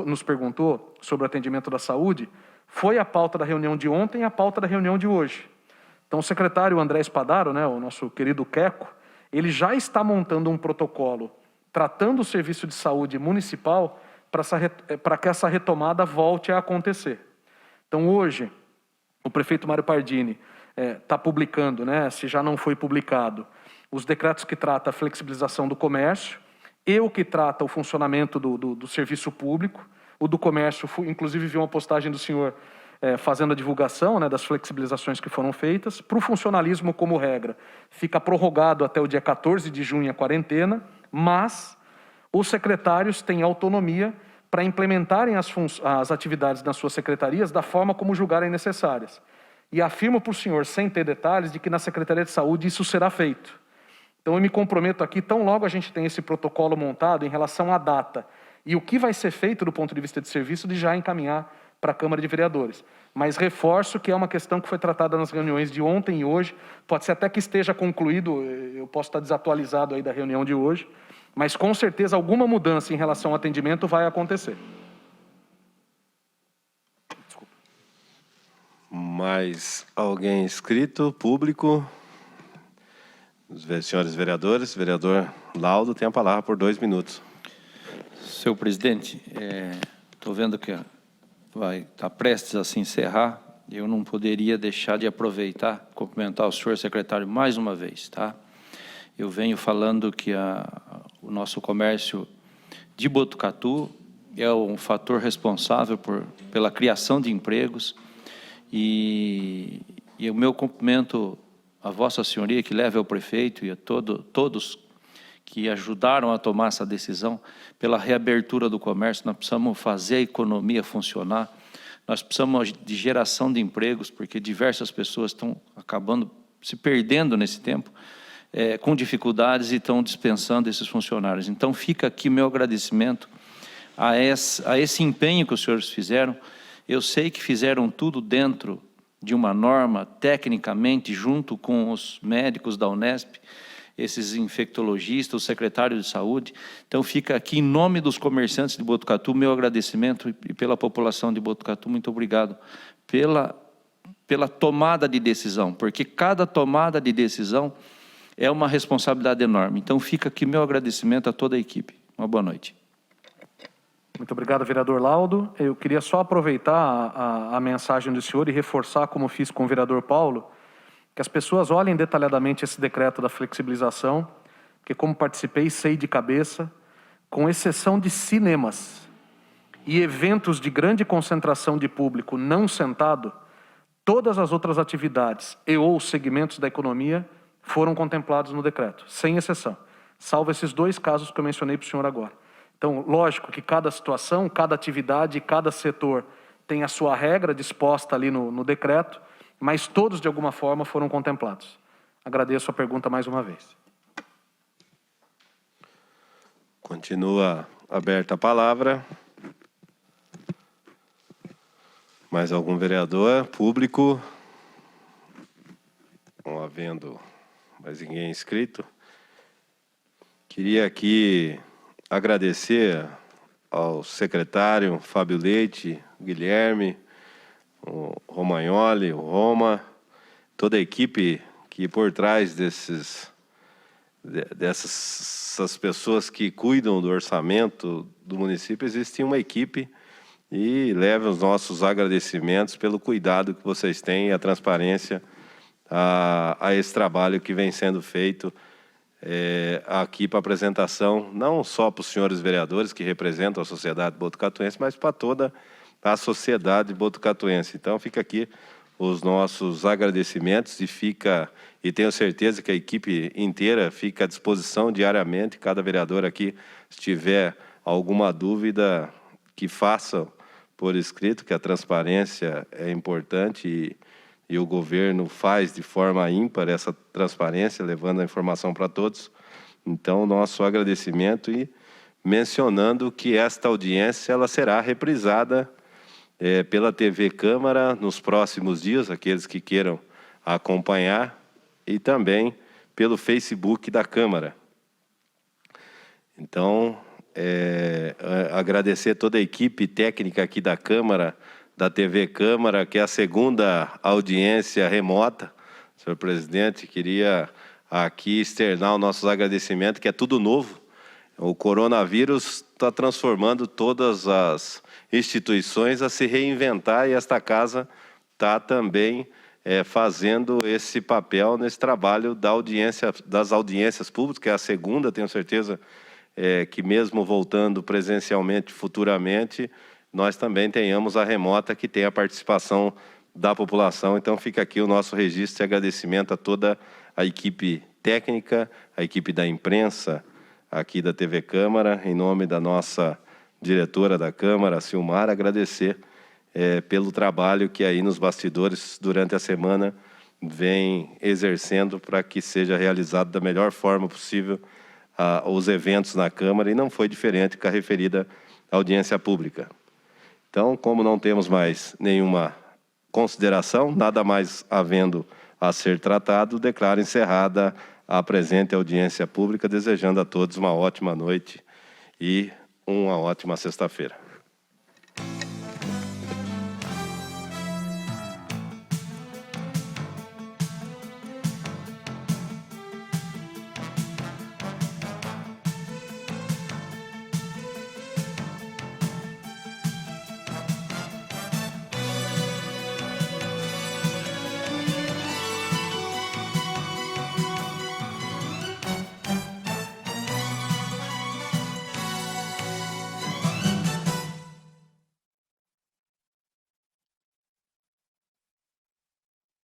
nos perguntou sobre o atendimento da saúde foi a pauta da reunião de ontem e a pauta da reunião de hoje. Então, o secretário André Spadaro, né, o nosso querido Queco, ele já está montando um protocolo tratando o serviço de saúde municipal para que essa retomada volte a acontecer. Então, hoje, o prefeito Mário Pardini está publicando, né, se já não foi publicado, os decretos que tratam a flexibilização do comércio e o que trata o funcionamento do serviço público. O do comércio, inclusive, vi uma postagem do senhor fazendo a divulgação, né, das flexibilizações que foram feitas. Para o funcionalismo, como regra, fica prorrogado até o dia 14 de junho a quarentena, mas os secretários têm autonomia para implementarem as atividades nas suas secretarias da forma como julgarem necessárias. E afirmo para o senhor, sem ter detalhes, de que na Secretaria de Saúde isso será feito. Então eu me comprometo aqui, tão logo a gente tem esse protocolo montado em relação à data e o que vai ser feito do ponto de vista de serviço, de já encaminhar para a Câmara de Vereadores. Mas reforço que é uma questão que foi tratada nas reuniões de ontem e hoje, pode ser até que esteja concluído, eu posso estar desatualizado aí da reunião de hoje, mas com certeza alguma mudança em relação ao atendimento vai acontecer. Desculpa. Mais alguém inscrito, público? Os senhores vereadores, vereador Laudo tem a palavra por 2 minutos. Senhor presidente, estou vendo que vai estar prestes a se encerrar, eu não poderia deixar de aproveitar, cumprimentar o senhor secretário mais uma vez, tá? Eu venho falando que o nosso comércio de Botucatu é um fator responsável pela criação de empregos e o meu cumprimento a Vossa Senhoria, que leva ao prefeito e a todos que ajudaram a tomar essa decisão pela reabertura do comércio. Nós precisamos fazer a economia funcionar, nós precisamos de geração de empregos, porque diversas pessoas estão acabando se perdendo nesse tempo, com dificuldades e estão dispensando esses funcionários. Então fica aqui meu agradecimento a esse empenho que os senhores fizeram. Eu sei que fizeram tudo dentro de uma norma, tecnicamente, junto com os médicos da Unesp, esses infectologistas, o secretário de saúde. Então fica aqui, em nome dos comerciantes de Botucatu, meu agradecimento e pela população de Botucatu, muito obrigado pela tomada de decisão, porque cada tomada de decisão é uma responsabilidade enorme. Então fica aqui meu agradecimento a toda a equipe. Uma boa noite. Muito obrigado, vereador Laudo. Eu queria só aproveitar a mensagem do senhor e reforçar, como fiz com o vereador Paulo, que as pessoas olhem detalhadamente esse decreto da flexibilização, porque como participei, sei de cabeça, com exceção de cinemas e eventos de grande concentração de público não sentado, todas as outras atividades e ou segmentos da economia foram contemplados no decreto, sem exceção, salvo esses 2 casos que eu mencionei para o senhor agora. Então, lógico que cada situação, cada atividade, cada setor tem a sua regra disposta ali no decreto, mas todos, de alguma forma, foram contemplados. Agradeço a pergunta mais uma vez. Continua aberta a palavra. Mais algum vereador? Público? Não havendo mais ninguém inscrito. Queria aqui agradecer ao secretário Fábio Leite, Guilherme, o Romagnoli, o Roma, toda a equipe que por trás dessas pessoas que cuidam do orçamento do município, existe uma equipe e leve os nossos agradecimentos pelo cuidado que vocês têm e a transparência a esse trabalho que vem sendo feito aqui para apresentação, não só para os senhores vereadores que representam a sociedade botucatuense, mas para toda a sociedade botucatuense. Então, fica aqui os nossos agradecimentos e tenho certeza que a equipe inteira fica à disposição diariamente. Cada vereador aqui, se tiver alguma dúvida, que faça por escrito, que a transparência é importante e o governo faz de forma ímpar essa transparência, levando a informação para todos. Então, nosso agradecimento e mencionando que esta audiência ela será reprisada pela TV Câmara nos próximos dias, aqueles que queiram acompanhar, e também pelo Facebook da Câmara. Então, agradecer toda a equipe técnica aqui da Câmara, da TV Câmara, que é a segunda audiência remota. Senhor presidente, queria aqui externar os nossos agradecimentos, que é tudo novo. O coronavírus está transformando todas as instituições a se reinventar, e esta casa está também fazendo esse papel nesse trabalho das audiências públicas, que é a segunda, tenho certeza que mesmo voltando presencialmente futuramente, nós também tenhamos a remota, que tem a participação da população. Então, fica aqui o nosso registro de agradecimento a toda a equipe técnica, a equipe da imprensa aqui da TV Câmara, em nome da nossa diretora da Câmara, Silmar, agradecer pelo trabalho que aí nos bastidores, durante a semana, vem exercendo para que seja realizado da melhor forma possível os eventos na Câmara, e não foi diferente com a referida audiência pública. Então, como não temos mais nenhuma consideração, nada mais havendo a ser tratado, declaro encerrada a presente audiência pública, desejando a todos uma ótima noite e uma ótima sexta-feira.